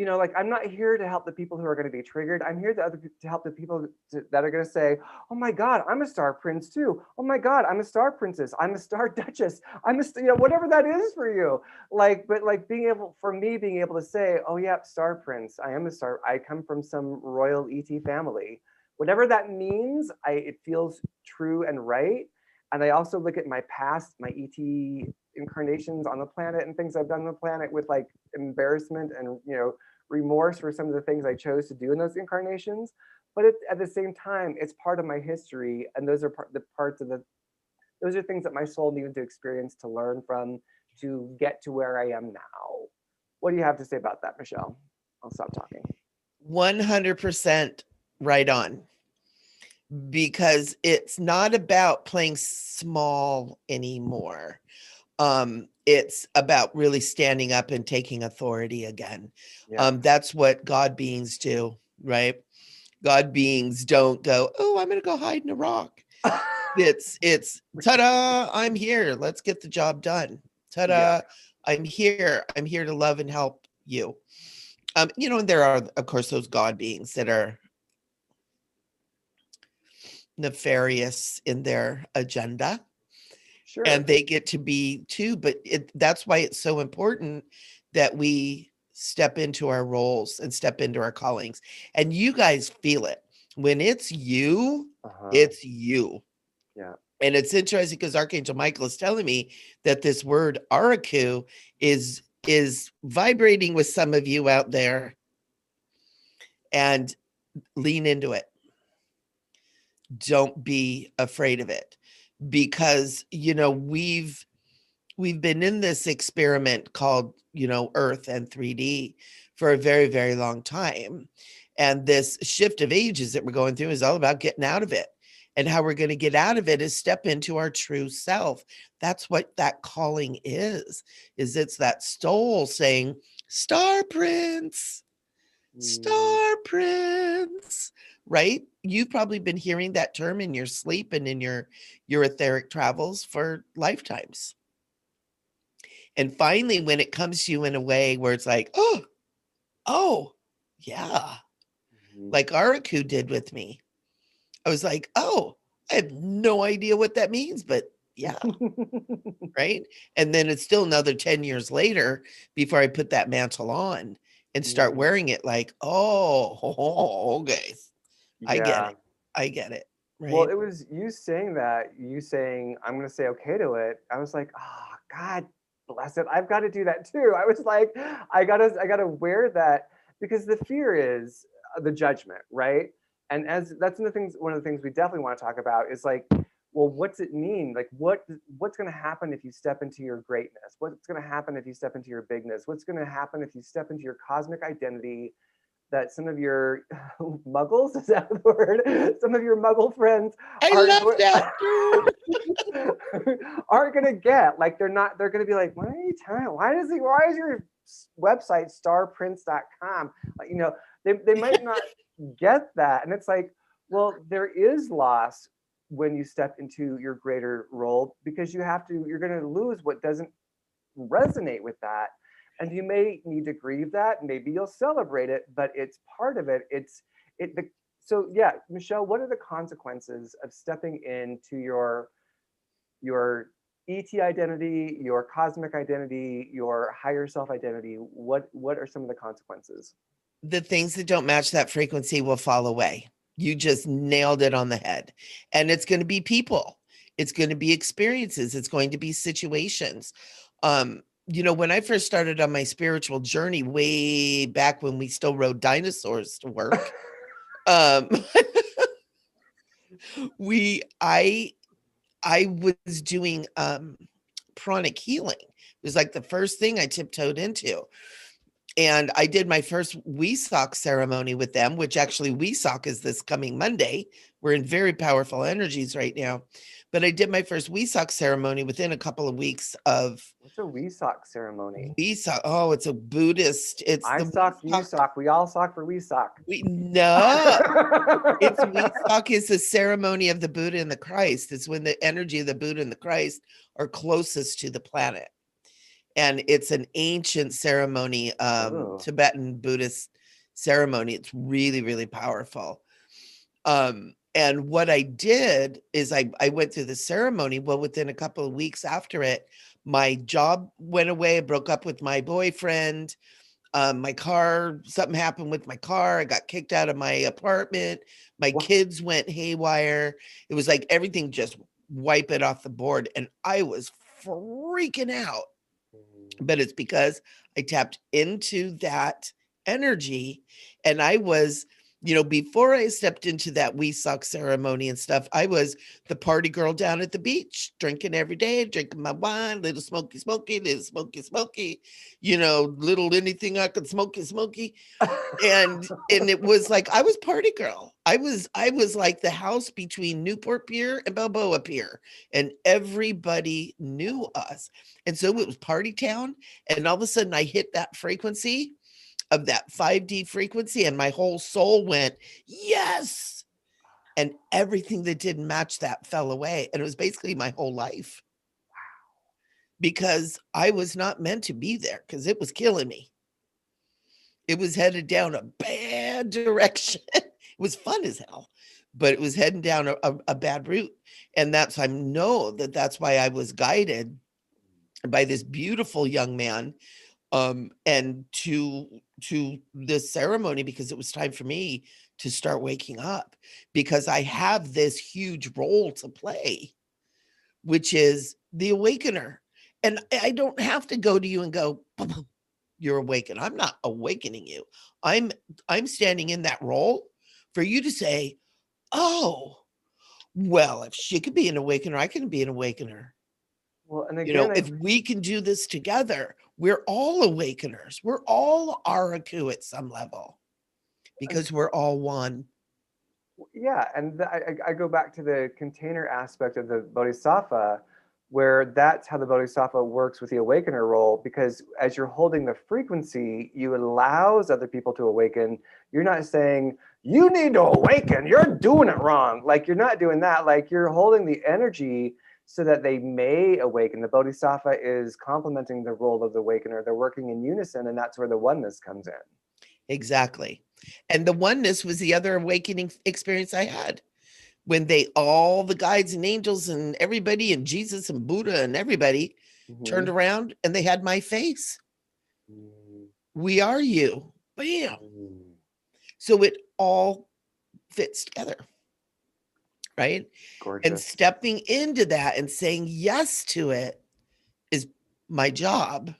like, I'm not here to help the people who are going to be triggered. I'm here to help the people that are going to say, oh my God, I'm a star prince too. Oh my God, I'm a star princess. I'm a star duchess. I'm a, whatever that is for you. But being able to say, oh yeah, star prince, I am a star. I come from some royal ET family. Whatever that means, it feels true and right. And I also look at my past, my ET incarnations on the planet and things I've done on the planet with like embarrassment and remorse for some of the things I chose to do in those incarnations. But at the same time, it's part of my history, and those are those are things that my soul needed to experience, to learn from, to get to where I am now. What do you have to say about that, Michelle? I'll stop talking. 100% right on. Because it's not about playing small anymore. It's about really standing up and taking authority again. Yeah. That's what God beings do, right? God beings don't go, oh, I'm going to go hide in a rock. It's ta-da, I'm here. Let's get the job done. Ta-da, yeah. I'm here to love and help you. And there are, of course, those God beings that are nefarious in their agenda. Sure. And they get to be too, but that's why it's so important that we step into our roles and step into our callings. And you guys feel it. When it's you, it's you. Yeah. And it's interesting because Archangel Michael is telling me that this word Araku is vibrating with some of you out there, and lean into it. Don't be afraid of it, because we've been in this experiment called Earth and 3D for a very, very long time, and this shift of ages that we're going through is all about getting out of it. And how we're going to get out of it is step into our true self. That's what that calling is it's that soul saying, Star Prince, Star Prince, right? You've probably been hearing that term in your sleep and in your etheric travels for lifetimes. And finally, when it comes to you in a way where it's like, oh, yeah, like Araku did with me. I was like, oh, I have no idea what that means, but yeah, right? And then it's still another 10 years later before I put that mantle on and start wearing it like, okay. Yeah. I get it. Right? Well, it was you saying, I'm going to say okay to it. I was like, oh, God bless it. I've got to do that too. I was like, I gotta wear that, because the fear is the judgment, right? And as that's one of the things we definitely want to talk about is like, well, what's it mean? Like, what's going to happen if you step into your greatness? What's going to happen if you step into your bigness? What's going to happen if you step into your cosmic identity that some of your muggles, is that the word? Some of your muggle friends aren't going to get. Like, they're going to be like, what are you telling? Why is your website starprince.com? Like, they might not get that. And it's like, well, there is loss when you step into your greater role, because you're going to lose what doesn't resonate with that. And you may need to grieve that. Maybe you'll celebrate it, but it's part of it. So yeah, Michele, what are the consequences of stepping into your ET identity, your cosmic identity, your higher self identity? What are some of the consequences? The things that don't match that frequency will fall away. You just nailed it on the head. And it's going to be people. It's going to be experiences. It's going to be situations. When I first started on my spiritual journey way back when we still rode dinosaurs to work, um, I was doing pranic healing. It was like the first thing I tiptoed into. And I did my first Wesak ceremony with them, which actually Wesak is this coming Monday. We're in very powerful energies right now. But I did my first Wesak ceremony within a couple of weeks of What's a Wesak ceremony? Wesak. Oh, it's a Buddhist. It's I the sock, you Wesak. sock. We all sock for Wesak. No, it's Wesak is the ceremony of the Buddha and the Christ. It's when the energy of the Buddha and the Christ are closest to the planet. And it's an ancient ceremony, Oh. Tibetan Buddhist ceremony. It's really, really powerful. And what I did is I went through the ceremony. Well, within a couple of weeks after it, my job went away. I broke up with my boyfriend. My car, something happened with my car. I got kicked out of my apartment. My What? kids went haywire. It was like everything just wipe it off the board. And I was freaking out. But it's because I tapped into that energy. And I was, before I stepped into that Wesak ceremony and stuff, I was the party girl down at the beach, drinking every day, drinking my wine, little smoky, little anything I could smoky. And it was like I was party girl. I was like the house between Newport Pier and Balboa Pier, and everybody knew us. And so it was party town. And all of a sudden I hit that frequency of that 5D frequency, and my whole soul went, yes. And everything that didn't match that fell away. And it was basically my whole life. Because I was not meant to be there, because it was killing me. It was headed down a bad direction. It was fun as hell, but it was heading down a bad route. And that's why I was guided by this beautiful young man and to this ceremony, because it was time for me to start waking up, because I have this huge role to play, which is the awakener. And I don't have to go to you and go, you're awakened. I'm not awakening you. I'm standing in that role for you to say, oh, well, if she could be an awakener, I can be an awakener. Well, and again, If we can do this together, we're all awakeners. We're all Araku at some level, because we're all one. yeah, and I go back to the container aspect of the Bodhisattva, where that's how the Bodhisattva works with the awakener role, because as you're holding the frequency, you allows other people to awaken. You're not saying, you need to awaken, you're doing it wrong. Like, you're not doing that. Like, you're holding the energy so that they may awaken. The Bodhisattva is complementing the role of the awakener. They're working in unison, and that's where the oneness comes in. Exactly. And the oneness was the other awakening experience I had, when all the guides and angels and everybody and Jesus and Buddha and everybody turned around and they had my face. We are you. Bam. So it all fits together. Right? Gorgeous. And stepping into that and saying yes to it is my job.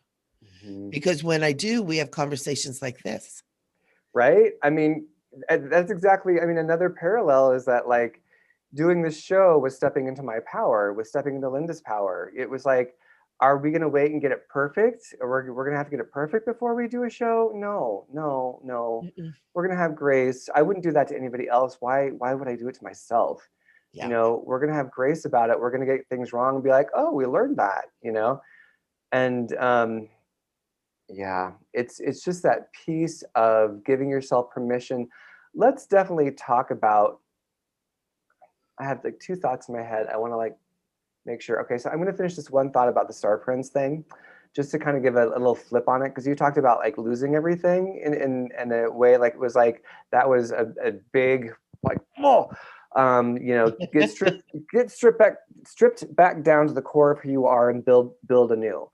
Because when I do, we have conversations like this. Right? I mean, that's exactly, another parallel is that, like, doing this show was stepping into my power, was stepping into Linda's power. It was like, are we going to wait and get it perfect? Or we're going to have to get it perfect before we do a show? No. Mm-mm. We're going to have grace. I wouldn't do that to anybody else. Why would I do it to myself? Yeah. We're going to have grace about it. We're going to get things wrong and be like, oh, we learned that, And yeah, it's just that piece of giving yourself permission. Let's definitely talk about, I have like two thoughts in my head. I want to make sure. Okay, so I'm going to finish this one thought about the Star Prince thing, just to kind of give a little flip on it, because you talked about like losing everything in a way, like it was like that was a big like, oh, you know, get stripped back down to the core of who you are and build anew.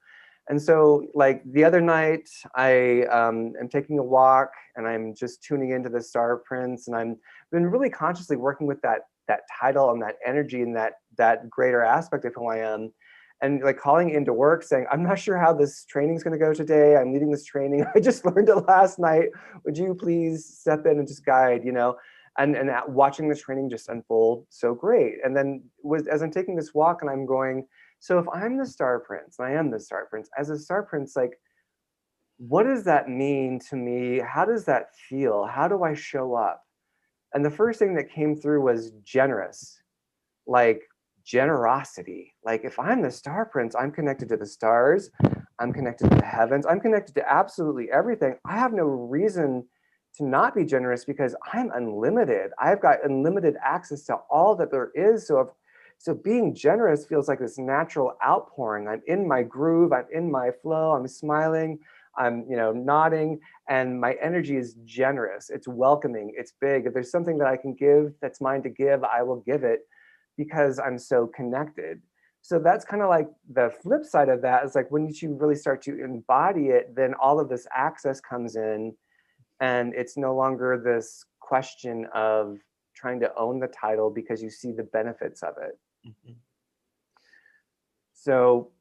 And so like the other night I am taking a walk and I'm just tuning into the star prints, and I'm been really consciously working with that title and that energy and that greater aspect of who I am, and like calling into work saying, I'm not sure how this training is going to go today. I'm leading this training. I just learned it last night. Would you please step in and just guide, you know? And watching the training just unfold so great. And then as I'm taking this walk and I'm going, so if I'm the star prince, and I am the star prince, as a star prince, like, what does that mean to me? How does that feel? How do I show up? And the first thing that came through was generous, like generosity. Like if I'm the star prince, I'm connected to the stars, I'm connected to the heavens, I'm connected to absolutely everything. I have no reason to not be generous because I'm unlimited. I've got unlimited access to all that there is. So being generous feels like this natural outpouring. I'm in my groove, I'm in my flow, I'm smiling, I'm, you know, nodding, and my energy is generous. It's welcoming, it's big. If there's something that I can give that's mine to give, I will give it because I'm so connected. So that's kind of like the flip side of that is like when you really start to embody it, then all of this access comes in, and it's no longer this question of trying to own the title because you see the benefits of it. Mm-hmm. So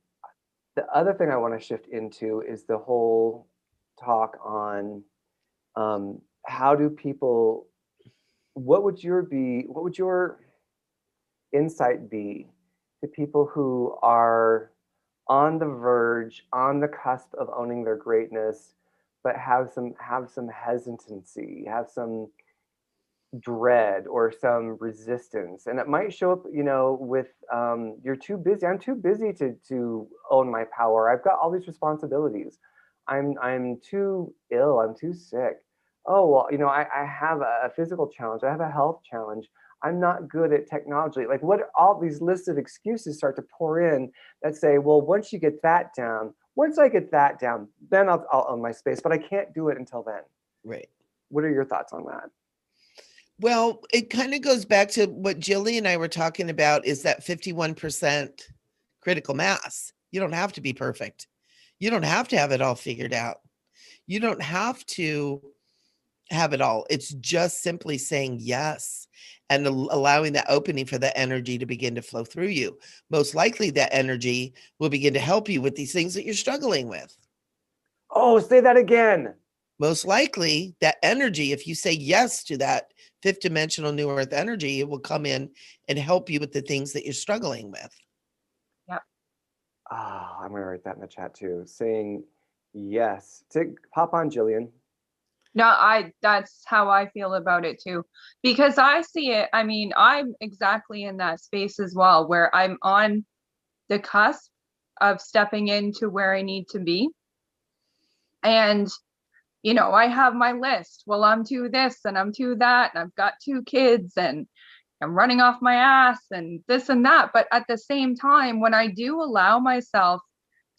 the other thing I want to shift into is the whole talk on how do people, what would your insight be to people who are on the verge, on the cusp of owning their greatness, but have some hesitancy, have some dread or some resistance? And it might show up, you know, with you're too busy. I'm too busy to own my power. I've got all these responsibilities. I'm too ill. I'm too sick. Oh, well, you know, I have a physical challenge. I have a health challenge. I'm not good at technology. Like what all these lists of excuses start to pour in that say, well, once you get that down, once I get that down, then I'll own my space, but I can't do it until then. Right. What are your thoughts on that? Well, it kind of goes back to what Jilly and I were talking about, is that 51% critical mass. You don't have to be perfect. You don't have to have it all figured out. You don't have to have it all. It's just simply saying yes and allowing that opening for the energy to begin to flow through you. Most likely that energy will begin to help you with these things that you're struggling with. Oh, say that again. Most likely that energy, if you say yes to that fifth dimensional new earth energy, it will come in and help you with the things that you're struggling with. Yep. Oh, I'm going to write that in the chat too. Saying yes. Pop on, Jillian. No, that's how I feel about it too, because I see it. I mean, I'm exactly in that space as well, where I'm on the cusp of stepping into where I need to be. And, you know, I have my list. Well, I'm to this and I'm to that, and I've got 2 kids and I'm running off my ass and this and that. But at the same time, when I do allow myself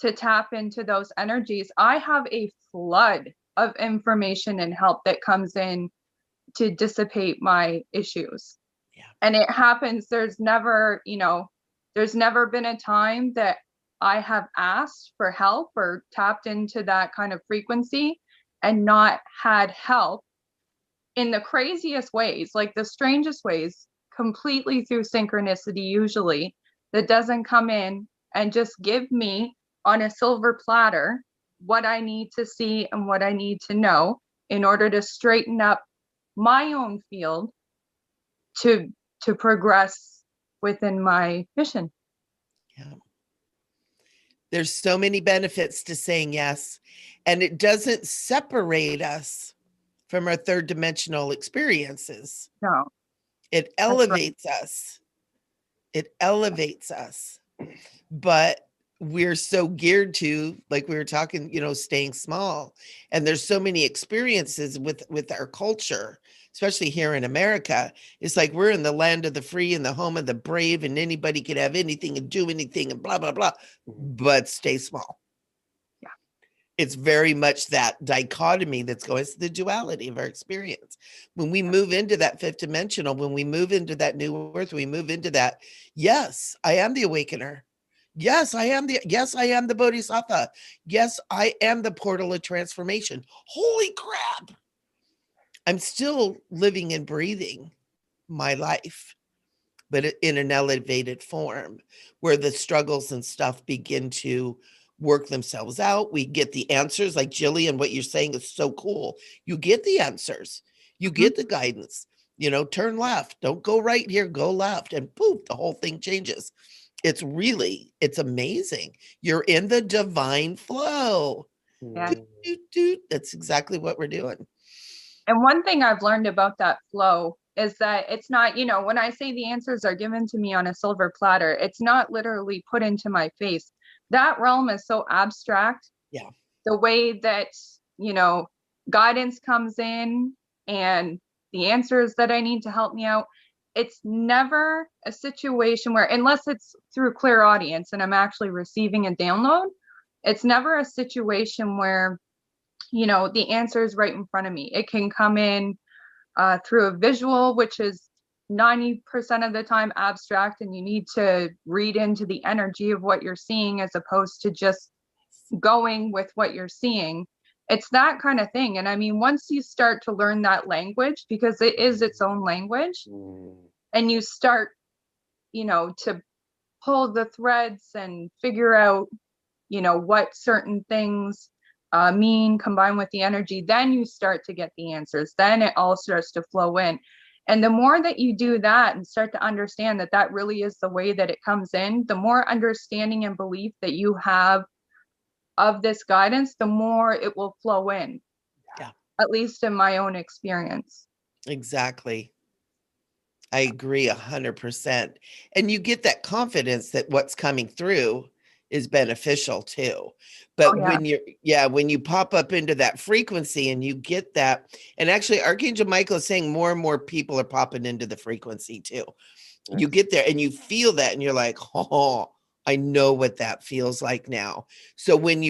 to tap into those energies, I have a flood of information and help that comes in to dissipate my issues. Yeah. And it happens. There's never been a time that I have asked for help or tapped into that kind of frequency and not had help in the craziest ways, like the strangest ways, completely through synchronicity usually, that doesn't come in and just give me on a silver platter what I need to see and what I need to know in order to straighten up my own field to progress within my mission. Yeah. There's so many benefits to saying yes, and it doesn't separate us from our third dimensional experiences. No. It elevates us. It elevates us. But we're so geared to, like we were talking, you know, staying small. And there's so many experiences with our culture, especially here in America. It's like we're in the land of the free and the home of the brave, and anybody could have anything and do anything and blah, blah, blah, but stay small. It's very much that dichotomy that's going, it's the duality of our experience. When we move into that fifth dimensional, when we move into that new earth, we move into that, yes, I am the awakener. Yes, I am the Bodhisattva. Yes, I am the portal of transformation. Holy crap. I'm still living and breathing my life, but in an elevated form where the struggles and stuff begin to work themselves out. We get the answers, like Jillian, what you're saying is so cool. You get the answers, you get the guidance, turn left, don't go right here, go left, and poof, the whole thing changes. It's amazing. You're in the divine flow. Yeah. That's exactly what we're doing. And one thing I've learned about that flow is that it's not, when I say the answers are given to me on a silver platter, it's not literally put into my face. That realm is so abstract. Yeah. The way that, guidance comes in and the answers that I need to help me out, it's never a situation where, unless it's through clairaudience and I'm actually receiving a download, it's never a situation where the answer is right in front of me. It can come in through a visual, which is 90% of the time abstract, and you need to read into the energy of what you're seeing as opposed to just going with what you're seeing. It's that kind of thing. And I mean, once you start to learn that language, because it is its own language, and you start, to pull the threads and figure out, what certain things mean combined with the energy, then you start to get the answers. Then it all starts to flow in. And the more that you do that and start to understand that that really is the way that it comes in, the more understanding and belief that you have of this guidance, the more it will flow in. Yeah. At least in my own experience. Exactly. I agree 100%. And you get that confidence that what's coming through is beneficial too. But when you pop up into that frequency and you get that, and actually Archangel Michael is saying more and more people are popping into the frequency too. Yes. You get there and you feel that and you're like, oh, I know what that feels like now. So when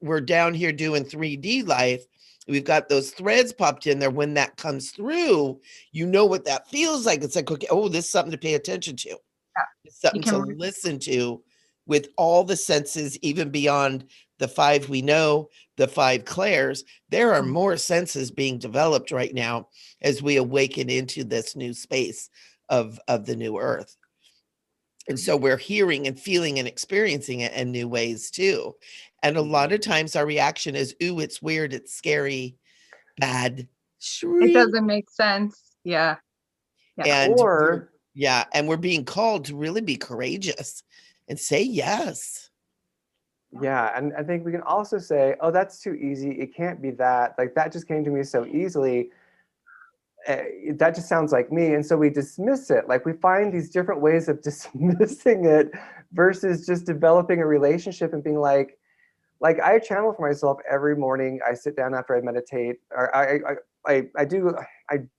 we're down here doing 3D life, we've got those threads popped in there. When that comes through, you know what that feels like. It's like, okay, oh, this is something to pay attention to. Yeah. It's something to listen to with all the senses, even beyond the 5 we know, the 5 clairs. There are more senses being developed right now as we awaken into this new space of the new earth. And so we're hearing and feeling and experiencing it in new ways too. And a lot of times our reaction is, ooh, it's weird, it's scary, bad. It doesn't make sense. Yeah. And and we're being called to really be courageous and say yes. Yeah. And I think we can also say, oh, that's too easy. It can't be that. Like, that just came to me so easily. That just sounds like me. And so we dismiss it. Like, we find these different ways of dismissing it versus just developing a relationship and being like I channel for myself every morning. I sit down after I meditate, or I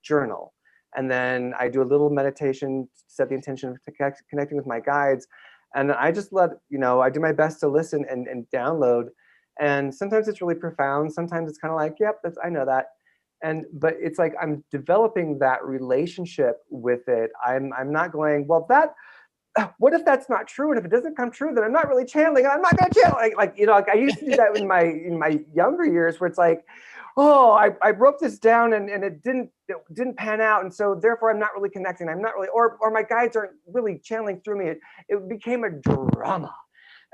journal, and then I do a little meditation, set the intention of connecting with my guides. And I just I do my best to listen and download. And sometimes it's really profound. Sometimes it's kind of like, yep, I know that. But it's like I'm developing that relationship with it. I'm not going, well, what if that's not true? And if it doesn't come true, then I'm not really channeling. And I'm not going to channel. Like I used to do that in my younger years, where it's like, oh, I wrote this down and it didn't pan out, and so therefore I'm not really connecting. I'm not really, or my guides aren't really channeling through me. It became a drama.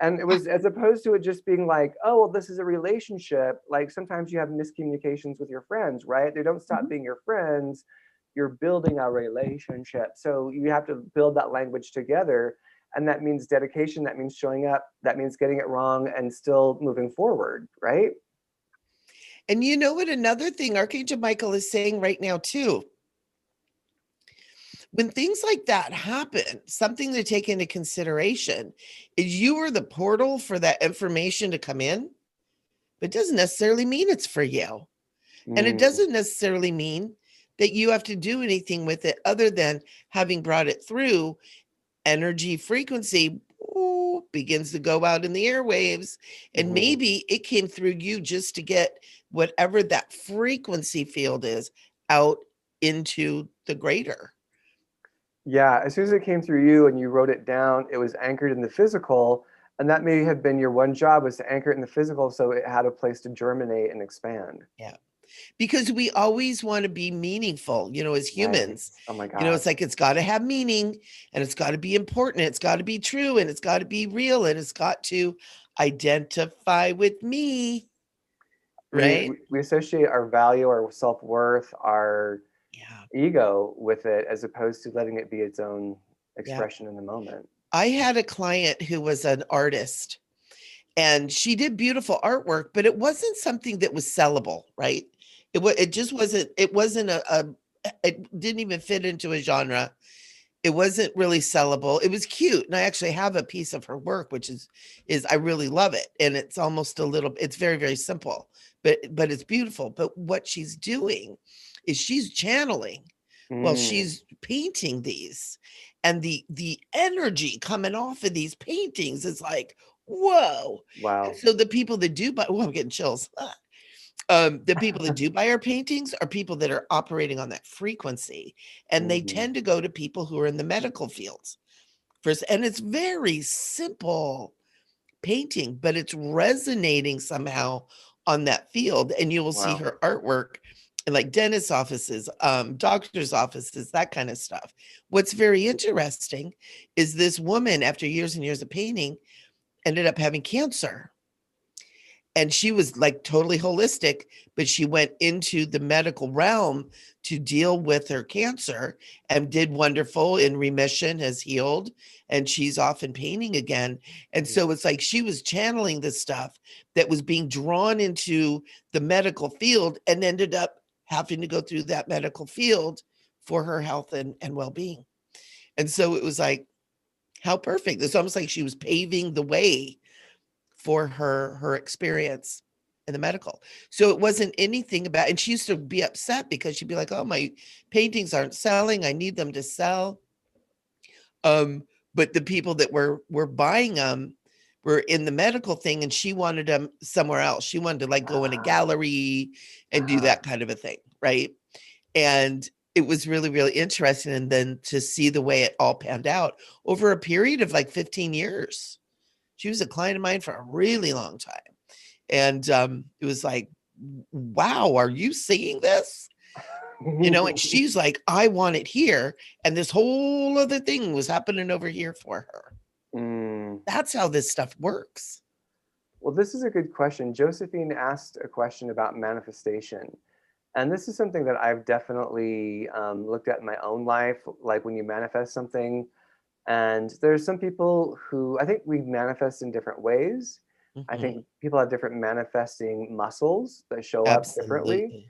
And it was, as opposed to it just being like, oh, well, this is a relationship. Like, sometimes you have miscommunications with your friends, right? They don't stop being your friends. You're building a relationship. So you have to build that language together. And that means dedication. That means showing up. That means getting it wrong and still moving forward, right? And you know what? Another thing Archangel Michael is saying right now too, when things like that happen, something to take into consideration is you are the portal for that information to come in, but it doesn't necessarily mean it's for you. And it doesn't necessarily mean that you have to do anything with it other than having brought it through energy frequency. begins to go out in the airwaves. And maybe it came through you just to get whatever that frequency field is out into the greater. Yeah, as soon as it came through you and you wrote it down, it was anchored in the physical. And that may have been your one job, was to anchor it in the physical so it had a place to germinate and expand. Yeah. Because we always want to be meaningful, as humans. Right. Oh my God. It's like, it's got to have meaning, and it's got to be important. It's got to be true, and it's got to be real, and it's got to identify with me. Right. We associate our value, our self-worth, our ego with it, as opposed to letting it be its own expression in the moment. I had a client who was an artist, and she did beautiful artwork, but it wasn't something that was sellable, right? It just wasn't, it didn't even fit into a genre. It wasn't really sellable. It was cute. And I actually have a piece of her work, which is I really love it. And it's almost it's very, very simple, but it's beautiful. But what she's doing is she's channeling while she's painting these, and the energy coming off of these paintings is like, whoa. Wow. And so the people that do buy, I'm getting chills. The people that do buy our paintings are people that are operating on that frequency, and they tend to go to people who are in the medical fields first. And it's very simple painting, but it's resonating somehow on that field. And you will see her artwork in like dentist offices, doctor's offices, that kind of stuff. What's very interesting is this woman, after years and years of painting, ended up having cancer. And she was like totally holistic, but she went into the medical realm to deal with her cancer and did wonderful, in remission, has healed, and she's off in painting again. And so it's like she was channeling this stuff that was being drawn into the medical field and ended up having to go through that medical field for her health and well-being. And so it was like, how perfect. It's almost like she was paving the way for her experience in the medical. So it wasn't anything about, and she used to be upset because she'd be like, oh, my paintings aren't selling. I need them to sell. But the people that were buying them were in the medical thing, and she wanted them somewhere else. She wanted to like go in a gallery and do that kind of a thing. Right. And it was really, really interesting. And then to see the way it all panned out over a period of like 15 years. She was a client of mine for a really long time. And it was like, wow, are you seeing this? And she's like, I want it here. And this whole other thing was happening over here for her. That's how this stuff works. Well, this is a good question. Josephine asked a question about manifestation. And this is something that I've definitely looked at in my own life, like when you manifest something. And there's some people who, I think we manifest in different ways. I think people have different manifesting muscles that show up differently.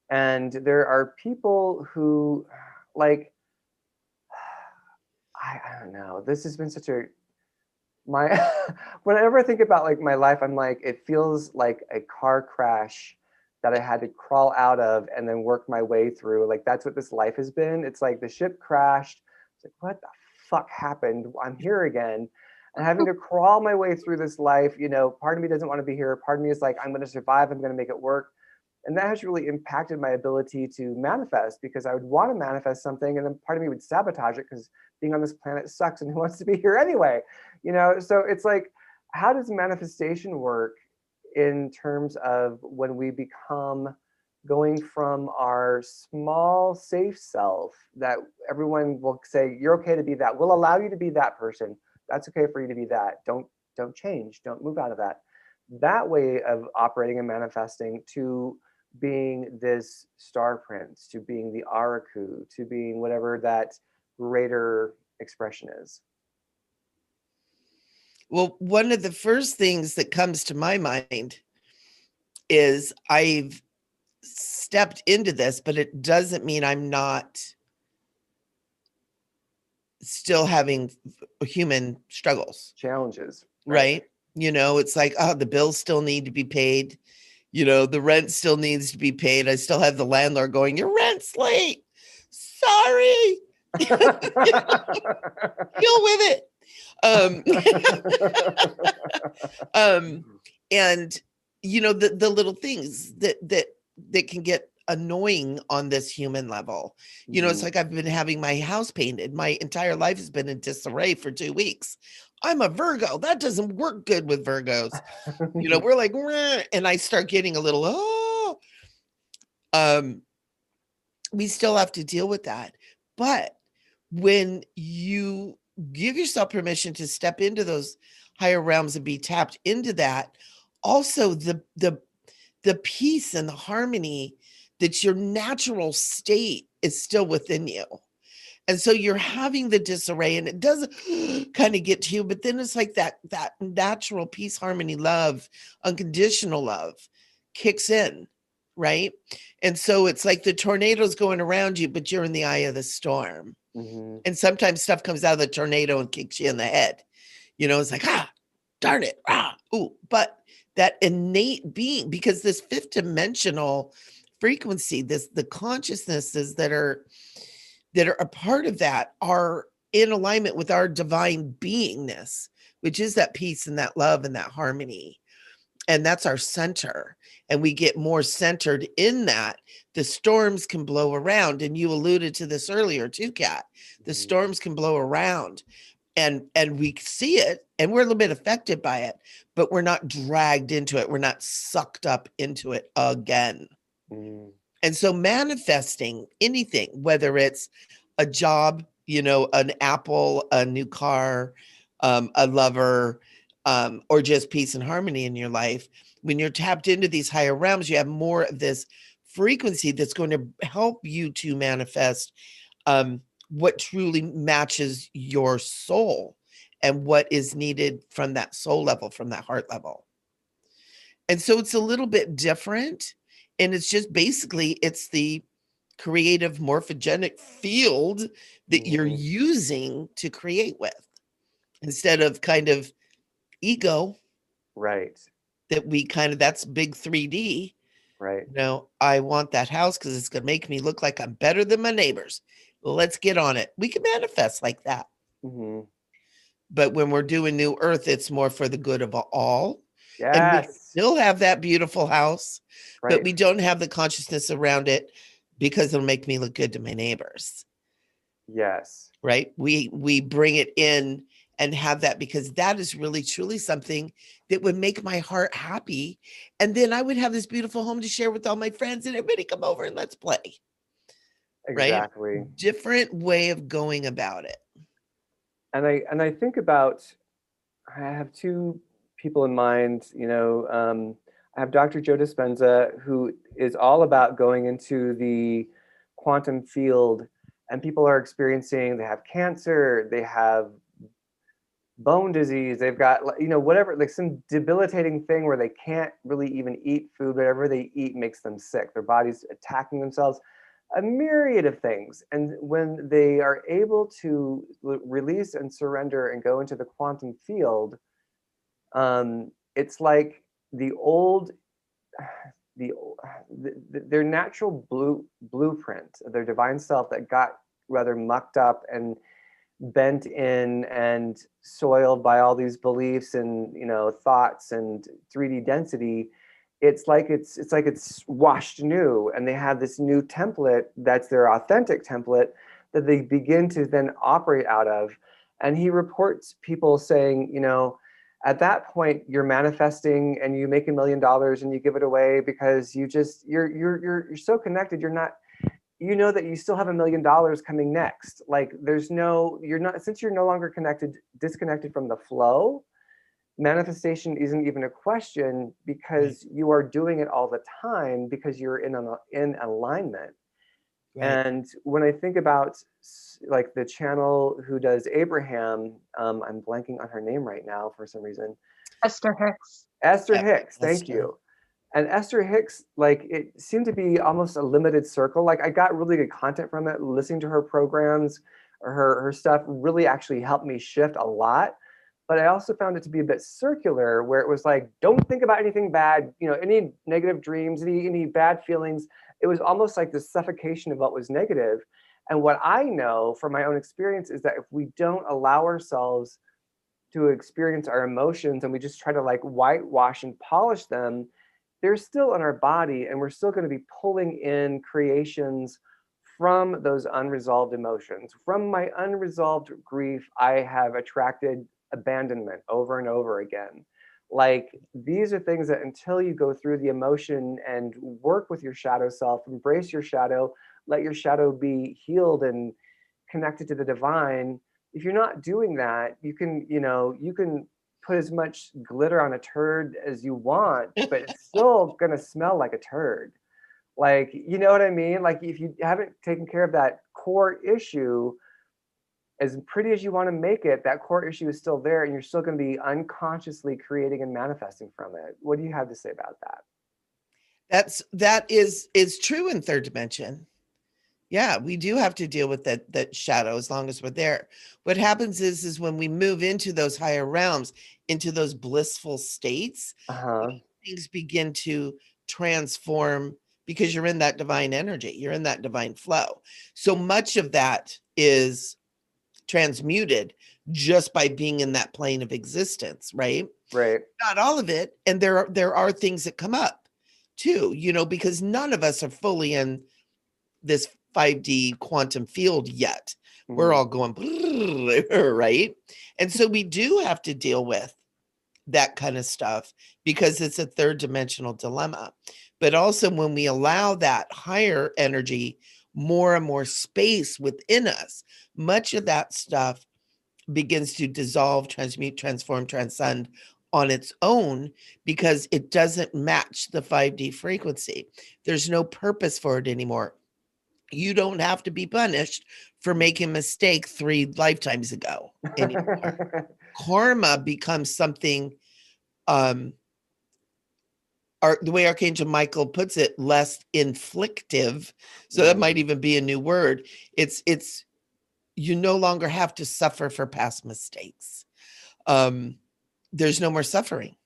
And there are people who, like, I don't know, this has been such whenever I think about like my life, I'm like, it feels like a car crash that I had to crawl out of and then work my way through. Like, that's what this life has been. It's like the ship crashed. It's like, what the fuck happened? I'm here again, and having to crawl my way through this life. Part of me doesn't want to be here. Part of me is like, I'm going to survive. I'm going to make it work. And that has really impacted my ability to manifest, because I would want to manifest something, and then part of me would sabotage it because being on this planet sucks, and who wants to be here anyway? So it's like, how does manifestation work in terms of when we become going from our small, safe self that everyone will say, you're okay to be that. We'll allow you to be that person. That's okay for you to be that. Don't change. Don't move out of that. That way of operating and manifesting, to being this star prince, to being the Araku, to being whatever that greater expression is. Well, one of the first things that comes to my mind is I've stepped into this, but it doesn't mean I'm not still having human struggles, challenges, right? It's like, oh, the bills still need to be paid. The rent still needs to be paid. I still have the landlord going, your rent's late. Sorry. Deal with it. Um, and you know, the little things that can get annoying on this human level. You know, it's like I've been having my house painted. My entire life has been in disarray for 2 weeks. I'm a Virgo. That doesn't work good with Virgos. You know, we're like, "Rah," and I start getting a little, oh, we still have to deal with that. But when you give yourself permission to step into those higher realms and be tapped into that, also the peace and the harmony that your natural state is still within you. And so you're having the disarray and it does kind of get to you, but then it's like that natural peace, harmony, love, unconditional love kicks in, right? And so it's like the tornado's going around you, but you're in the eye of the storm. And sometimes stuff comes out of the tornado and kicks you in the head. You know, it's like, darn it. Ooh. But that innate being, because this fifth dimensional frequency, the consciousnesses that are a part of that are in alignment with our divine beingness, which is that peace and that love and that harmony. And that's our center. And we get more centered in that. The storms can blow around. And you alluded to this earlier too, Kat. The storms can blow around and we see it and we're a little bit affected by it, but we're not dragged into it. We're not sucked up into it again. And so manifesting anything, whether it's a job, you know, an apple, a new car, a lover, or just peace and harmony in your life, when you're tapped into these higher realms, you have more of this frequency that's going to help you to manifest what truly matches your soul and what is needed from that soul level, from that heart level. And so it's a little bit different. And it's just basically, it's the creative morphogenic field that you're using to create with, instead of kind of ego. Right. That we kind of, that's big 3D. Right. You know, I want that house because it's going to make me look like I'm better than my neighbors. Let's get on it. We can manifest like that. But when we're doing New Earth, it's more for the good of all. Yes. And we still have that beautiful house, Right. but we don't have the consciousness around it because it'll make me look good to my neighbors. Yes. Right. We bring it in and have that because that is really, truly something that would make my heart happy. And then I would have this beautiful home to share with all my friends and everybody come over and let's play. Exactly. Right? Different way of going about it. And I think about, I have two people in mind, you know, I have Dr. Joe Dispenza, who is all about going into the quantum field, and people are experiencing, they have cancer, they have bone disease, they've got, you know, whatever, like some debilitating thing where they can't really even eat food. Whatever they eat makes them sick. Their body's attacking themselves, a myriad of things. And when they are able to release and surrender and go into the quantum field, it's like their natural blueprint, their divine self that got rather mucked up and bent in and soiled by all these beliefs and, you know, thoughts and 3D density. It's like it's washed new, and they have this new template that's their authentic template that they begin to then operate out of. And he reports people saying, you know, at that point you're manifesting and you make $1 million and you give it away because you're so connected. You're not, you know, that you still have $1 million coming next. Like you're not, since you're no longer disconnected from the flow, manifestation isn't even a question because you are doing it all the time because you're in alignment. Right. And when I think about like the channel who does Abraham, I'm blanking on her name right now for some reason. Esther Hicks. Esther Hicks, thank you. And Esther Hicks, like, it seemed to be almost a limited circle. Like, I got really good content from it. Listening to her programs, her stuff really actually helped me shift a lot. But I also found it to be a bit circular, where it was like, don't think about anything bad, you know, any negative dreams, any bad feelings. It was almost like the suffocation of what was negative. And what I know from my own experience is that if we don't allow ourselves to experience our emotions and we just try to like whitewash and polish them, they're still in our body and we're still going to be pulling in creations from those unresolved emotions. From my unresolved grief, I have attracted abandonment over and over again. Like these are things that until you go through the emotion and work with your shadow self, embrace your shadow, let your shadow be healed and connected to the divine. If you're not doing that, you can, you can put as much glitter on a turd as you want, but it's still going to smell like a turd. Like, you know what I mean? Like if you haven't taken care of that core issue, as pretty as you want to make it, that core issue is still there and you're still going to be unconsciously creating and manifesting from it. What do you have to say about that? That is true in third dimension. Yeah, we do have to deal with that shadow as long as we're there. What happens is when we move into those higher realms, into those blissful states, things begin to transform because you're in that divine energy, you're in that divine flow. So much of that is transmuted just by being in that plane of existence, right? Right. Not all of it. And there are things that come up too, because none of us are fully in this 5D quantum field yet. We're all going, right? And so we do have to deal with that kind of stuff because it's a third dimensional dilemma. But also when we allow that higher energy more and more space within us, much of that stuff begins to dissolve, transmute, transform, transcend on its own because it doesn't match the 5D frequency. There's no purpose for it anymore. You don't have to be punished for making a mistake 3 lifetimes ago anymore. Karma becomes something, the way Archangel Michael puts it, less inflictive. So that might even be a new word. It's you no longer have to suffer for past mistakes. There's no more suffering.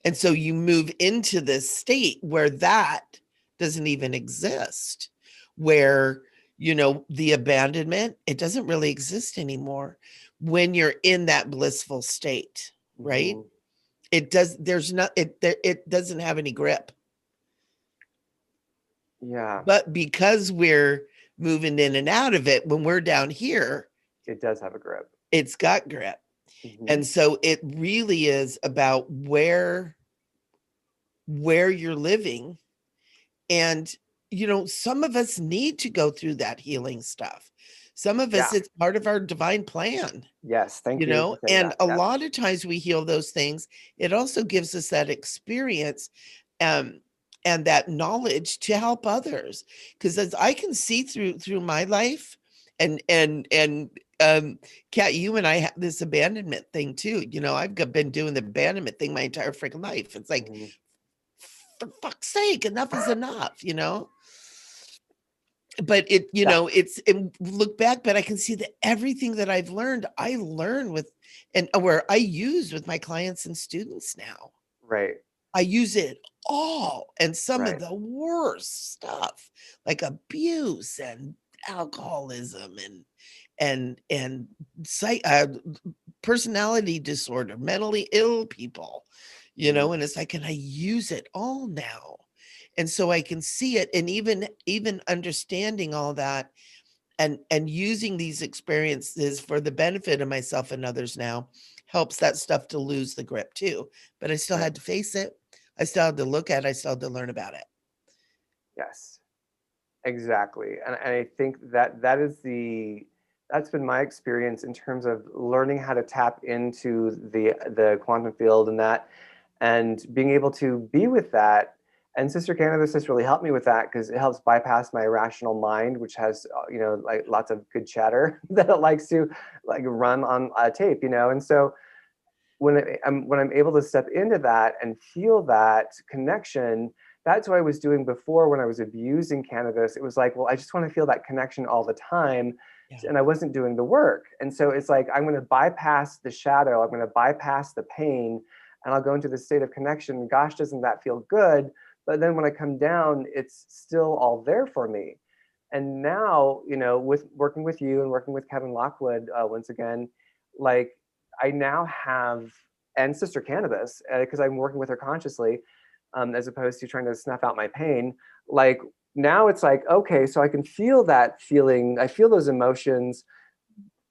And so you move into this state where that doesn't even exist, where, the abandonment, it doesn't really exist anymore when you're in that blissful state, right? It doesn't have any grip. Yeah. But because we're moving in and out of it, when we're down here, it does have a grip. It's got grip. And so it really is about where you're living. And, some of us need to go through that healing stuff. Some of us, it's part of our divine plan. Yes, thank you. And a lot of times we heal those things. It also gives us that experience and that knowledge to help others. Because as I can see through my life, and Kat, you and I have this abandonment thing too. I've been doing the abandonment thing my entire freaking life. It's like, for fuck's sake, enough is enough, But look back, but I can see that everything that I've learned, I learn with, and where I use with my clients and students now. Right. I use it all. And some of the worst stuff, like abuse and alcoholism and personality disorder, mentally ill people, and it's like, and I use it all now. And so I can see it, and even understanding all that and using these experiences for the benefit of myself and others now helps that stuff to lose the grip too. But I still had to face it. I still had to look at it. I still had to learn about it. Yes, exactly. And I think that's been my experience in terms of learning how to tap into the quantum field and being able to be with that. And Sister Cannabis has really helped me with that because it helps bypass my irrational mind, which has, like lots of good chatter that it likes to like run on a tape, And so when I'm able to step into that and feel that connection, that's what I was doing before when I was abusing cannabis. It was like, well, I just want to feel that connection all the time. And I wasn't doing the work. And so it's like, I'm going to bypass the shadow. I'm going to bypass the pain and I'll go into the state of connection. Gosh, doesn't that feel good? But then when I come down, it's still all there for me. And now, with working with you and working with Kevin Lockwood, once again, like I now have, and Sister Cannabis, because I'm working with her consciously, as opposed to trying to snuff out my pain. Like now it's like, okay, so I can feel that feeling. I feel those emotions,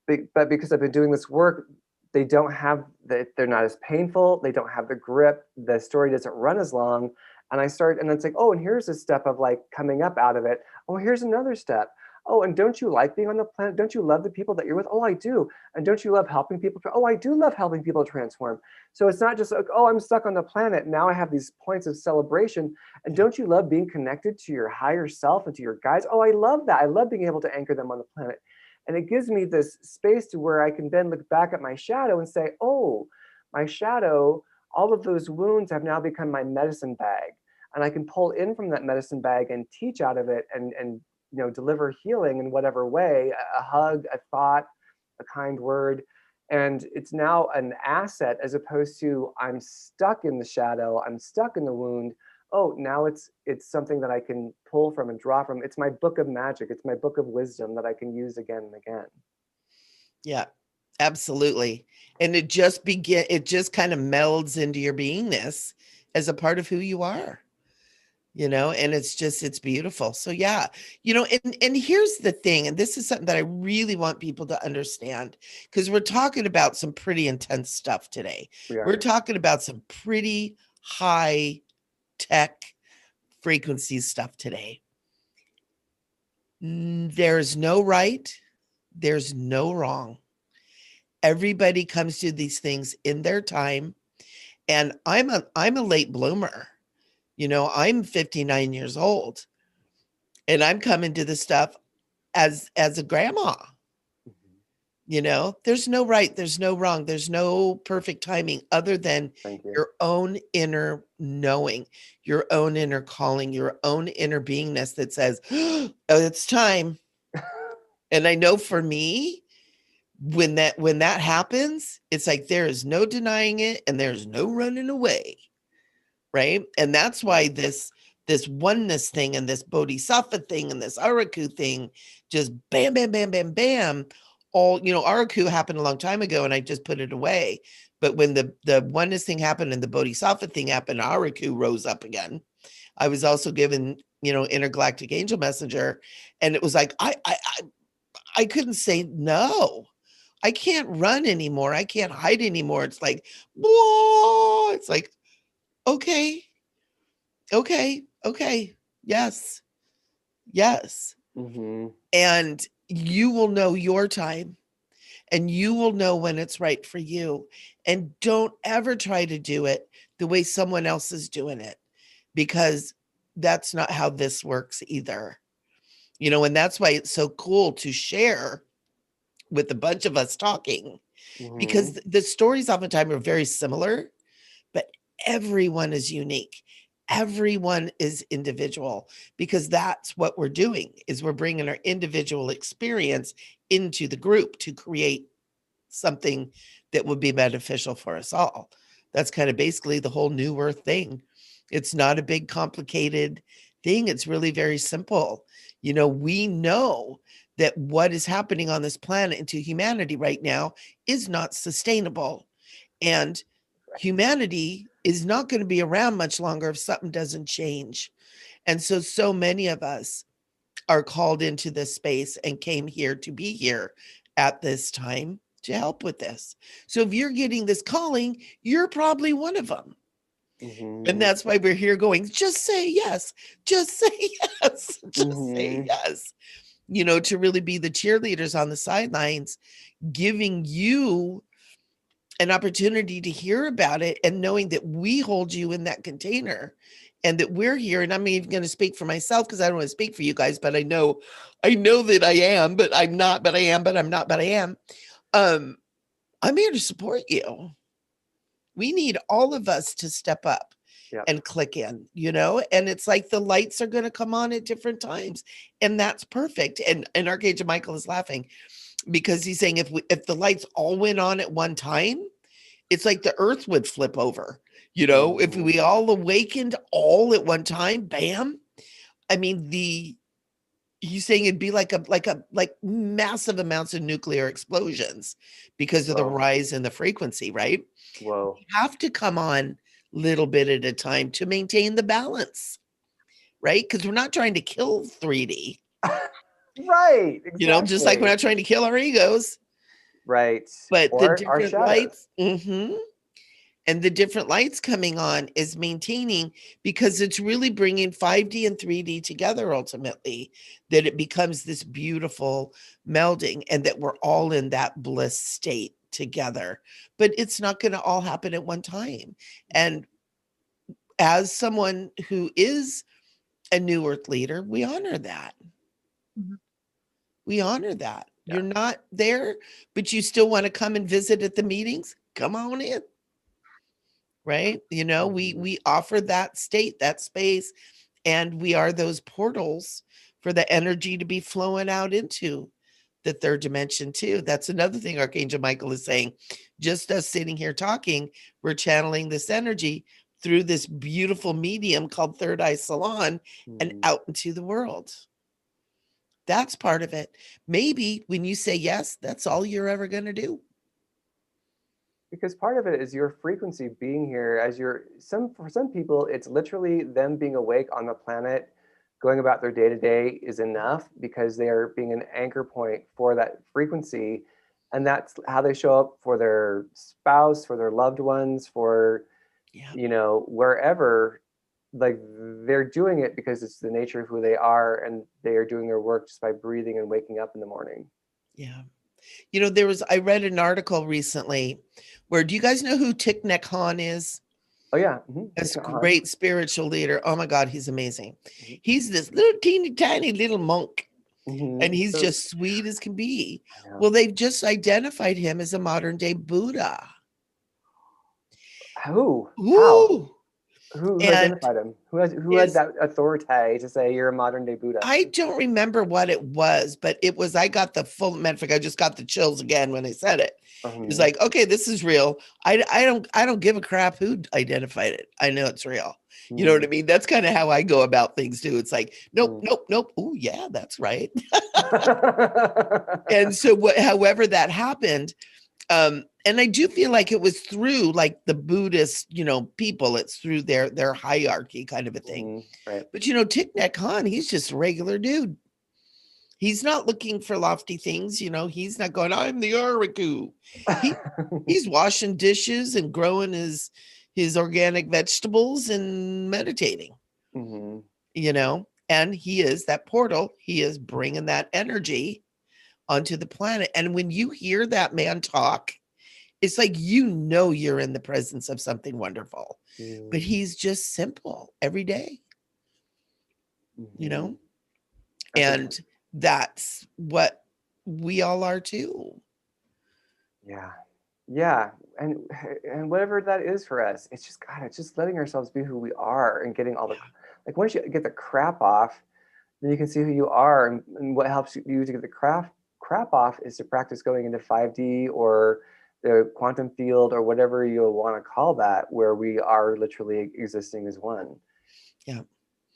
but because I've been doing this work, they don't have they're not as painful. They don't have the grip. The story doesn't run as long. And I start, and it's like, oh, and here's a step of like coming up out of it. Oh, here's another step. Oh, and don't you like being on the planet? Don't you love the people that you're with? Oh, I do. And don't you love helping people? Oh, I do love helping people transform. So it's not just like, oh, I'm stuck on the planet. Now I have these points of celebration. And don't you love being connected to your higher self and to your guides? Oh, I love that. I love being able to anchor them on the planet. And it gives me this space to where I can then look back at my shadow and say, oh, my shadow, all of those wounds have now become my medicine bag. And I can pull in from that medicine bag and teach out of it and deliver healing in whatever way, a hug, a thought, a kind word. And it's now an asset as opposed to I'm stuck in the shadow, I'm stuck in the wound. Oh, now it's something that I can pull from and draw from. It's my book of magic. It's my book of wisdom that I can use again and again. Yeah, absolutely. And it just kind of melds into your beingness as a part of who you are. And it's beautiful. So yeah, and here's the thing, and this is something that I really want people to understand, because we're talking about some pretty intense stuff today. We're talking about some pretty high tech frequency stuff today. There's no right, there's no wrong. Everybody comes to these things in their time, and I'm a late bloomer. I'm 59 years old, and I'm coming to this stuff as a grandma. There's no right, there's no wrong, there's no perfect timing other than your own inner knowing, your own inner calling, your own inner beingness that says, oh, it's time. And I know for me, when that happens, it's like there is no denying it and there's no running away. Right. And that's why this oneness thing and this bodhisattva thing and this araku thing just bam, bam, bam, bam, bam. All, araku happened a long time ago and I just put it away. But when the oneness thing happened and the bodhisattva thing happened, araku rose up again. I was also given, intergalactic angel messenger. And it was like, I couldn't say no. I can't run anymore. I can't hide anymore. It's like, whoa. It's like, okay. Yes. Mm-hmm. And you will know your time, and you will know when it's right for you. And don't ever try to do it the way someone else is doing it, because that's not how this works either. And that's why it's so cool to share with a bunch of us talking, because the stories oftentimes are very similar, but everyone is unique. Everyone is individual, because that's what we're doing, is we're bringing our individual experience into the group to create something that would be beneficial for us all. That's kind of basically the whole New Earth thing. It's not a big complicated thing. It's really very simple. We know that what is happening on this planet and to humanity right now is not sustainable. And humanity is not going to be around much longer if something doesn't change. And so many of us are called into this space and came here to be here at this time to help with this. So if you're getting this calling, you're probably one of them. And that's why we're here going, just say yes, just say yes, just say yes, to really be the cheerleaders on the sidelines, giving you an opportunity to hear about it and knowing that we hold you in that container and that we're here. And I'm even going to speak for myself, because I don't want to speak for you guys, but I know that I am, but I'm not, but I am, but I'm not, but I am. I'm here to support you. We need all of us to step up and click in, and it's like the lights are going to come on at different times, and that's perfect. And Archangel Michael is laughing, because he's saying if the lights all went on at one time, it's like the earth would flip over. If we all awakened all at one time, bam. I mean, the He's saying it'd be like massive amounts of nuclear explosions because of the Whoa. rise in the frequency, right? Whoa. You have to come on little bit at a time to maintain the balance, right? Because we're not trying to kill 3D, Right. you know, just like we're Exactly. not trying to kill our egos, Right. but the Or our different shadows. lights, and the different lights coming on is maintaining, because it's really bringing 5D and 3D together ultimately, that it becomes this beautiful melding and that we're all in that bliss state together. But it's not going to all happen at one time. And as someone who is a new earth leader, we honor that. Mhm. We honor that. Yeah. You're not there, but you still want to come and visit at the meetings. Come on in. Right? You know, we offer that state, that space, and we are those portals for the energy to be flowing out into the third dimension too. That's another thing Archangel Michael is saying. Just us sitting here talking, we're channeling this energy through this beautiful medium called Third Eye Salon and out into the world. That's part of it. Maybe when you say yes, that's all you're ever going to do. Because part of it is your frequency being here as for some people, it's literally them being awake on the planet, going about their day to day is enough because they are being an anchor point for that frequency. And that's how they show up for their spouse, for their loved ones, for, wherever. Like they're doing it because it's the nature of who they are, and they are doing their work just by breathing and waking up in the morning. Yeah. You know, I read an article recently where, do you guys know who Thich Nhat Hanh is? Oh yeah. This great spiritual leader. Oh my God, he's amazing. He's this little teeny tiny little monk, and he's just sweet as can be. Well, they've just identified him as a modern day Buddha. Who? Ooh. How? Who identified him? Who had that authority to say you're a modern day Buddha? I don't remember what it was, but it was, I got the full metric. I just got the chills again when I said it. It's like, okay, this is real. I don't give a crap who identified it. I know it's real. You know what I mean? That's kind of how I go about things too. It's like, nope. Oh yeah, that's right. And so however that happened, and I do feel like it was through like the Buddhist, people. It's through their hierarchy kind of a thing. Right. But Thich Nhat Hanh, he's just a regular dude. He's not looking for lofty things. He's not going, I'm the Oracle. He's washing dishes and growing his organic vegetables and meditating. And he is that portal. He is bringing that energy onto the planet. And when you hear that man talk, it's like, you're in the presence of something wonderful. But he's just simple every day, and that's what we all are too. Yeah. And whatever that is for us, it's just letting ourselves be who we are and getting all the, like, once you get the crap off, then you can see who you are. And what helps you to get the crap off is to practice going into 5D or the quantum field or whatever you want to call that, where we are literally existing as one. Yeah.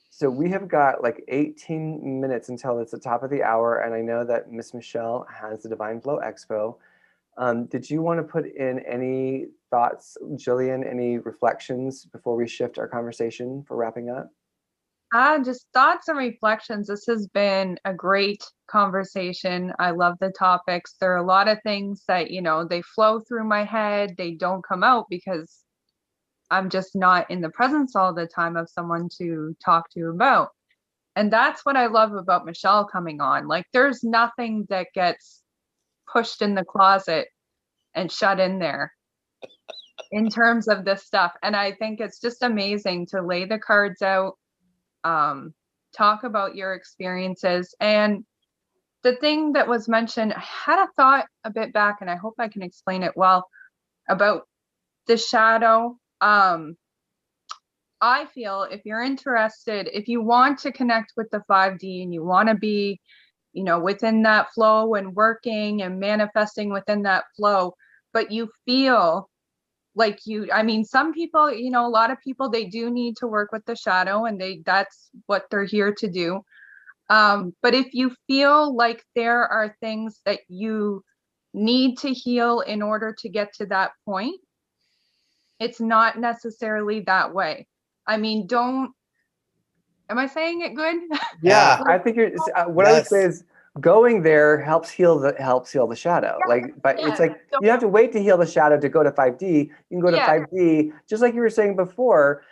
So we have got like 18 minutes until it's the top of the hour. And I know that Miss Michele has the Divine Flow Expo. Did you want to put in any thoughts, Jillian, any reflections before we shift our conversation for wrapping up? Just thoughts and reflections. This has been a great conversation. I love the topics. There are a lot of things that, they flow through my head. They don't come out because I'm just not in the presence all the time of someone to talk to about. And that's what I love about Michele coming on. Like, there's nothing that gets pushed in the closet and shut in there in terms of this stuff. And I think it's just amazing to lay the cards out, talk about your experiences. And the thing that was mentioned, I had a thought a bit back, and I hope I can explain it well, about the shadow. I feel if you're interested, if you want to connect with the 5D and you want to be, within that flow and working and manifesting within that flow, but you feel like some people, a lot of people, they do need to work with the shadow, and that's what they're here to do. But if you feel like there are things that you need to heal in order to get to that point, it's not necessarily that way. I mean, am I saying it good? Yeah, Yeah. I think you're. What I would say Yes. is going there helps heal the shadow. Like, but it's Yeah. like you don't have to wait to heal the shadow to go to 5D. You can go to Yeah. 5D, just like you were saying before.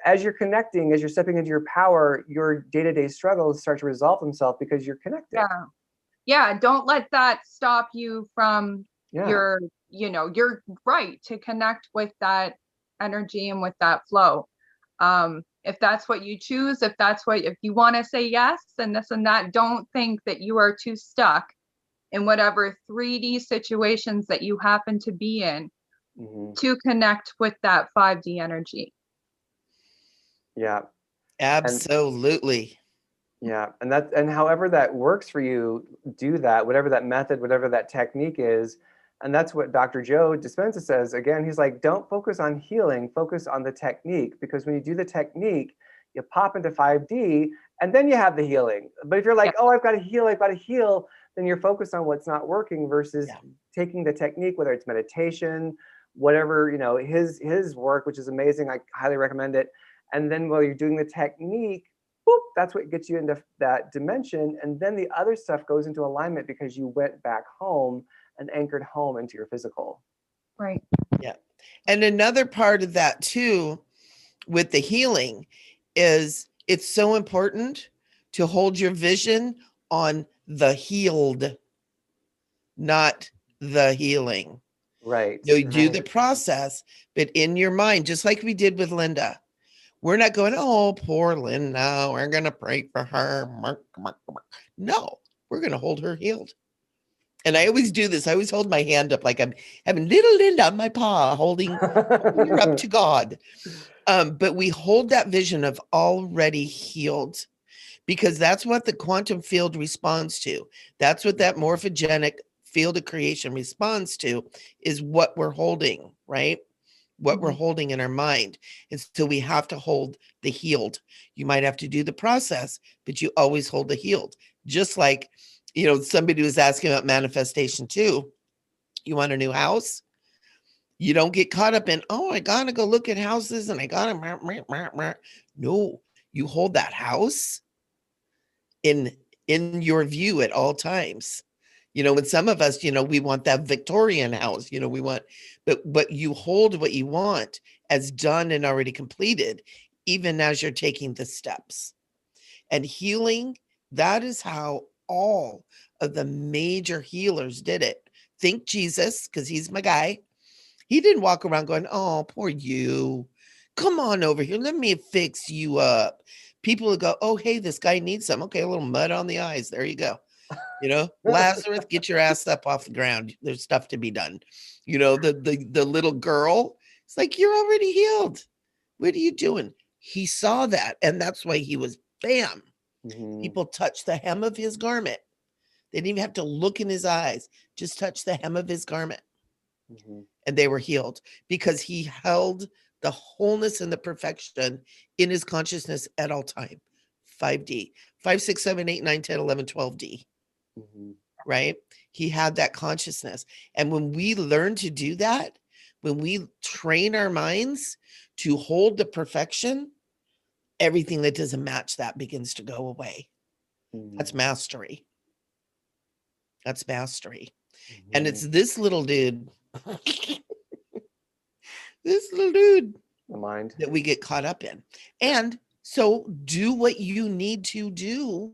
As you're connecting, as you're stepping into your power, your day-to-day struggles start to resolve themselves because you're connected. Yeah. Yeah. Don't let that stop you from Yeah. your right to connect with that energy and with that flow. If that's what you choose, if you want to say yes and this and that, don't think that you are too stuck in whatever 3D situations that you happen to be in to connect with that 5D energy. Yeah. Absolutely. Yeah, and however that works for you, do that, whatever that method, whatever that technique is. And that's what Dr. Joe Dispenza says. Again, he's like, don't focus on healing, focus on the technique. Because when you do the technique, you pop into 5D and then you have the healing. But if you're like, oh, I've got to heal, then you're focused on what's not working versus taking the technique, whether it's meditation, whatever, his work, which is amazing. I highly recommend it. And then while you're doing the technique, boop, that's what gets you into that dimension. And then the other stuff goes into alignment because you went back home and anchored home into your physical. Right. Yeah. And another part of that too, with the healing, is it's so important to hold your vision on the healed, not the healing. Right. You do the process, but in your mind, just like we did with Linda, we're not going, oh, poor Linda, we're going to pray for her. No, we're going to hold her healed. And I always do this. I always hold my hand up like I'm having little Linda on my paw, holding her up to God. But we hold that vision of already healed because that's what the quantum field responds to. That's what that morphogenic field of creation responds to, is what we're holding, right? What we're holding in our mind. And so we have to hold the healed. You might have to do the process, but you always hold the healed. Just like, somebody was asking about manifestation too. You want a new house? You don't get caught up in, oh, I gotta go look at houses and I gotta. No, you hold that house in your view at all times. And some of us, we want that Victorian house, we want, but you hold what you want as done and already completed, even as you're taking the steps. And healing, that is how all of the major healers did it. Think Jesus, because he's my guy. He didn't walk around going, oh, poor you. Come on over here. Let me fix you up. People would go, oh, hey, this guy needs some. Okay, a little mud on the eyes. There you go. Lazarus, get your ass up off the ground. There's stuff to be done. The little girl, it's like, you're already healed. What are you doing? He saw that. And that's why he was, bam. People touched the hem of his garment. They didn't even have to look in his eyes. Just touch the hem of his garment. And they were healed because he held the wholeness and the perfection in his consciousness at all time. 5D, 5, 6, 7, 8, 9, 10, 11, 12D. Right? He had that consciousness. And when we learn to do that, when we train our minds to hold the perfection, everything that doesn't match that begins to go away. That's mastery. That's mastery. And it's this little dude, the mind that we get caught up in. And so do what you need to do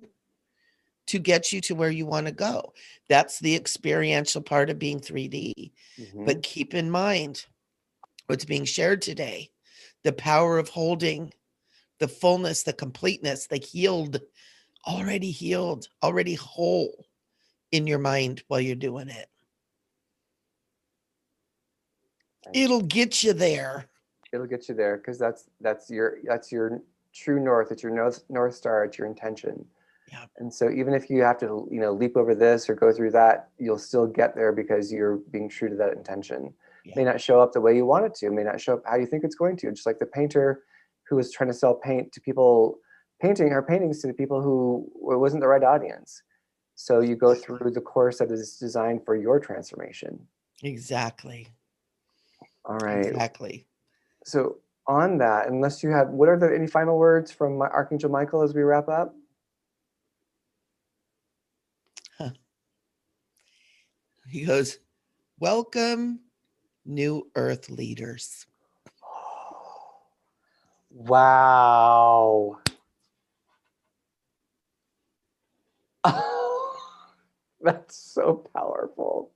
to get you to where you want to go. That's the experiential part of being 3D. But keep in mind what's being shared today, the power of holding the fullness, the completeness, the healed, already whole in your mind while you're doing it. It'll get you there. It'll get you there because that's your true north. It's your north star. It's your intention. Yeah. And so even if you have to, leap over this or go through that, you'll still get there because you're being true to that intention. Yeah. It may not show up the way you want it to. It may not show up how you think it's going to. Just like the painter who was trying to sell paint to people painting her paintings to the people who it wasn't the right audience. So you go through the course that is designed for your transformation. Exactly. All right. Exactly. So on that, unless you have, what are any final words from Archangel Michael as we wrap up? He goes, welcome, new earth leaders. Wow. That's so powerful.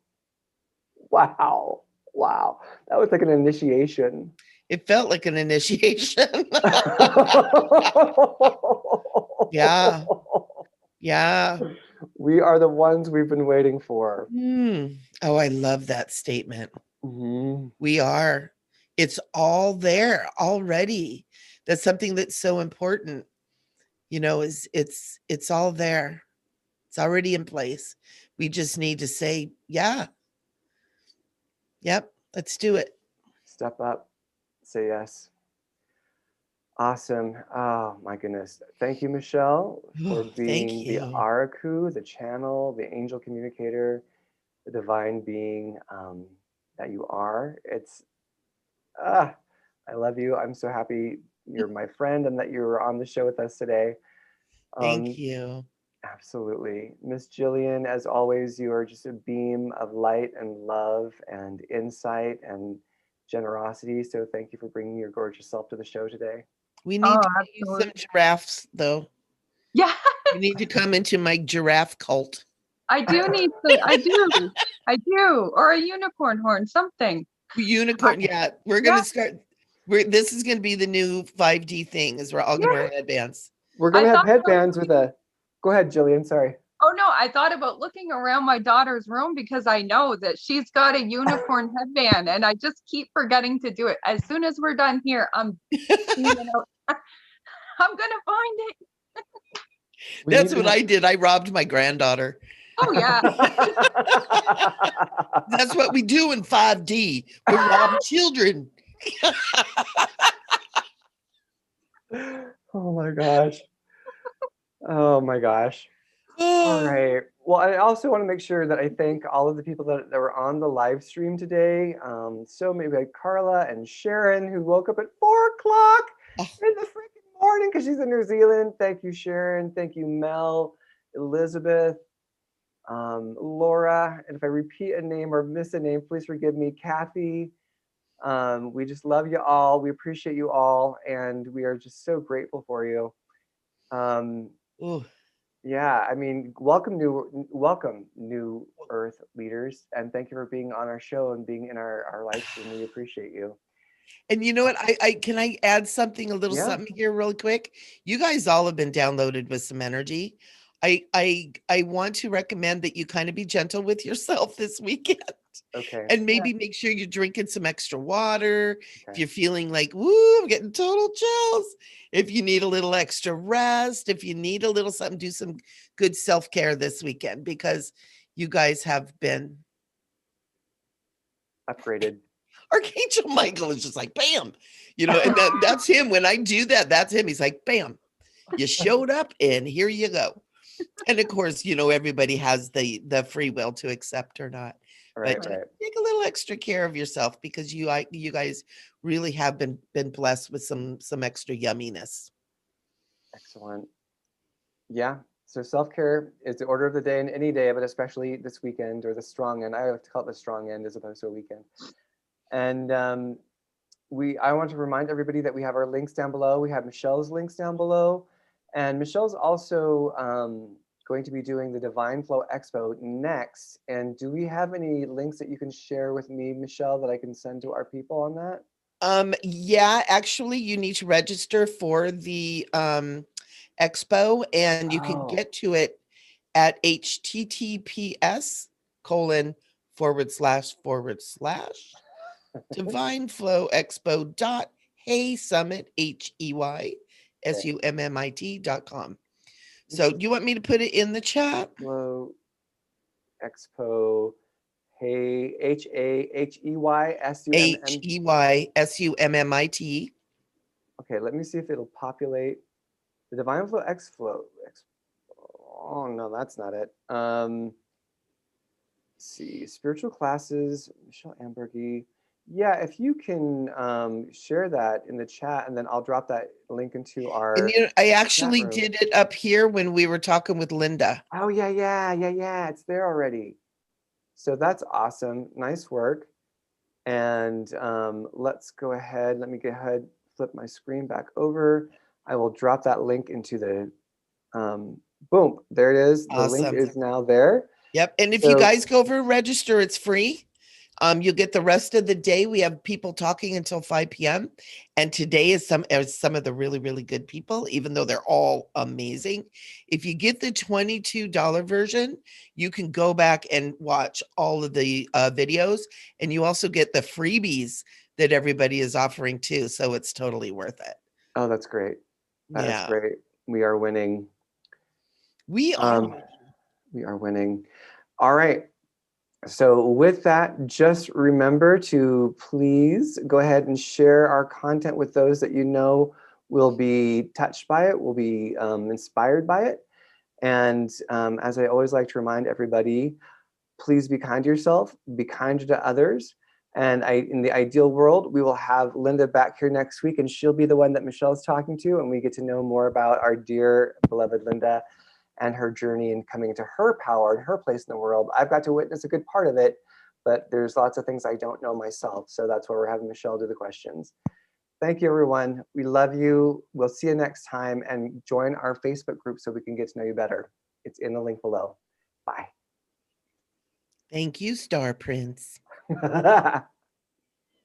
Wow. Wow. That was like an initiation. It felt like an initiation. Yeah. Yeah. We are the ones we've been waiting for. Oh, I love that statement. Mm-hmm. We are. It's all there already. That's something that's so important. You know, is it's all there. It's already in place. We just need to say, yeah. Yep, let's do it. Step up. Say yes. Awesome. Oh my goodness. Thank you, Michele, for Oh, thank being the you. Araku, the channel, the angel communicator, the divine being that you are. I love you. I'm so happy you're my friend and that you're on the show with us today. Thank you. Absolutely. Miss Jillian, as always, you are just a beam of light and love and insight and generosity. So thank you for bringing your gorgeous self to the show today. We need to get you some Absolutely. giraffes, though. Yeah, You need to come into my giraffe cult. I do need to. I do. Or a unicorn horn, something. Unicorn, yeah. We're Yeah. gonna start. This is gonna be the new 5D thing. Is we're all gonna wear headbands. We're going I to have thought about headbands with a. Go ahead, Jillian. Sorry. Oh no, I thought about looking around my daughter's room because I know that she's got a unicorn headband and I just keep forgetting to do it. As soon as we're done here, I'm gonna find it. That's what I did. I robbed my granddaughter. Oh yeah. That's what we do in 5D. We rob children. Oh my gosh. Oh my gosh. All right. Well, I also want to make sure that I thank all of the people that were on the live stream today. So maybe like Carla and Sharon, who woke up at 4 o'clock in the freaking morning because she's in New Zealand. Thank you, Sharon. Thank you, Mel, Elizabeth, Laura. And if I repeat a name or miss a name, please forgive me. Kathy. We just love you all. We appreciate you all. And we are just so grateful for you. Ooh. Yeah, I mean, welcome new Earth leaders, and thank you for being on our show and being in our live stream. We appreciate you. And you know what? I can I add something, a little Yeah. something here really quick? You guys all have been downloaded with some energy. I want to recommend that you kind of be gentle with yourself this weekend. Okay. And maybe make sure you're drinking some extra water. If Okay. you're feeling like, woo, I'm getting total chills. If you need a little extra rest, if you need a little something, do some good self-care this weekend because you guys have been Upgraded. Archangel Michael is just like, bam, you know, and that's him. When I do that, that's him. He's like, bam, you showed up and here you go. And of course, you know, everybody has the free will to accept or not. Right, But right. take a little extra care of yourself because you guys really have been blessed with some extra yumminess. Excellent. Yeah. So self-care is the order of the day in any day, but especially this weekend or the strong end. I like to call it the strong end as opposed to a weekend. And I want to remind everybody that we have our links down below. We have Michele's links down below. And Michelle's also going to be doing the Divine Flow Expo next. And do we have any links that you can share with me, Michele, that I can send to our people on that? Yeah, actually you need to register for the expo and you can get to it at https://divineflowexpo.heysummit HEYSUMMIT.com. So do you want me to put it in the chat? Flow Expo. Hey, HAHEYSUMMIT. HEYSUMMIT. Okay, let me see if it'll populate The Divine Flow X Flow. Oh no, that's not it. Let's see, spiritual classes, Michele Amburgey. Yeah, if you can share that in the chat, and then I'll drop that link into our And I chat actually room. did it up here when we were talking with Linda. Oh yeah. It's there already. So that's awesome. Nice work. And let's go ahead. Let me go ahead, flip my screen back over. I will drop that link into the boom. There it is. The link Awesome. is now there. Yep. And if you So- guys go over and register, it's free. You'll get the rest of the day. We have people talking until 5 p.m. And today is some of the really, really good people, even though they're all amazing. If you get the $22 version, you can go back and watch all of the videos. And you also get the freebies that everybody is offering too. So it's totally worth it. Oh, that's great. That's great. We are winning. We are. We are winning. All right. So with that, just remember to please go ahead and share our content with those that you know will be touched by it, will be inspired by it. And as I always like to remind everybody, please be kind to yourself, be kind to others. And in the ideal world, we will have Linda back here next week, and she'll be the one that Michelle's talking to, and we get to know more about our dear beloved Linda and her journey and coming into her power and her place in the world. I've got to witness a good part of it, but there's lots of things I don't know myself. So that's why we're having Michele do the questions. Thank you, everyone. We love you. We'll see you next time, and join our Facebook group so we can get to know you better. It's in the link below. Bye. Thank you, Star Prince.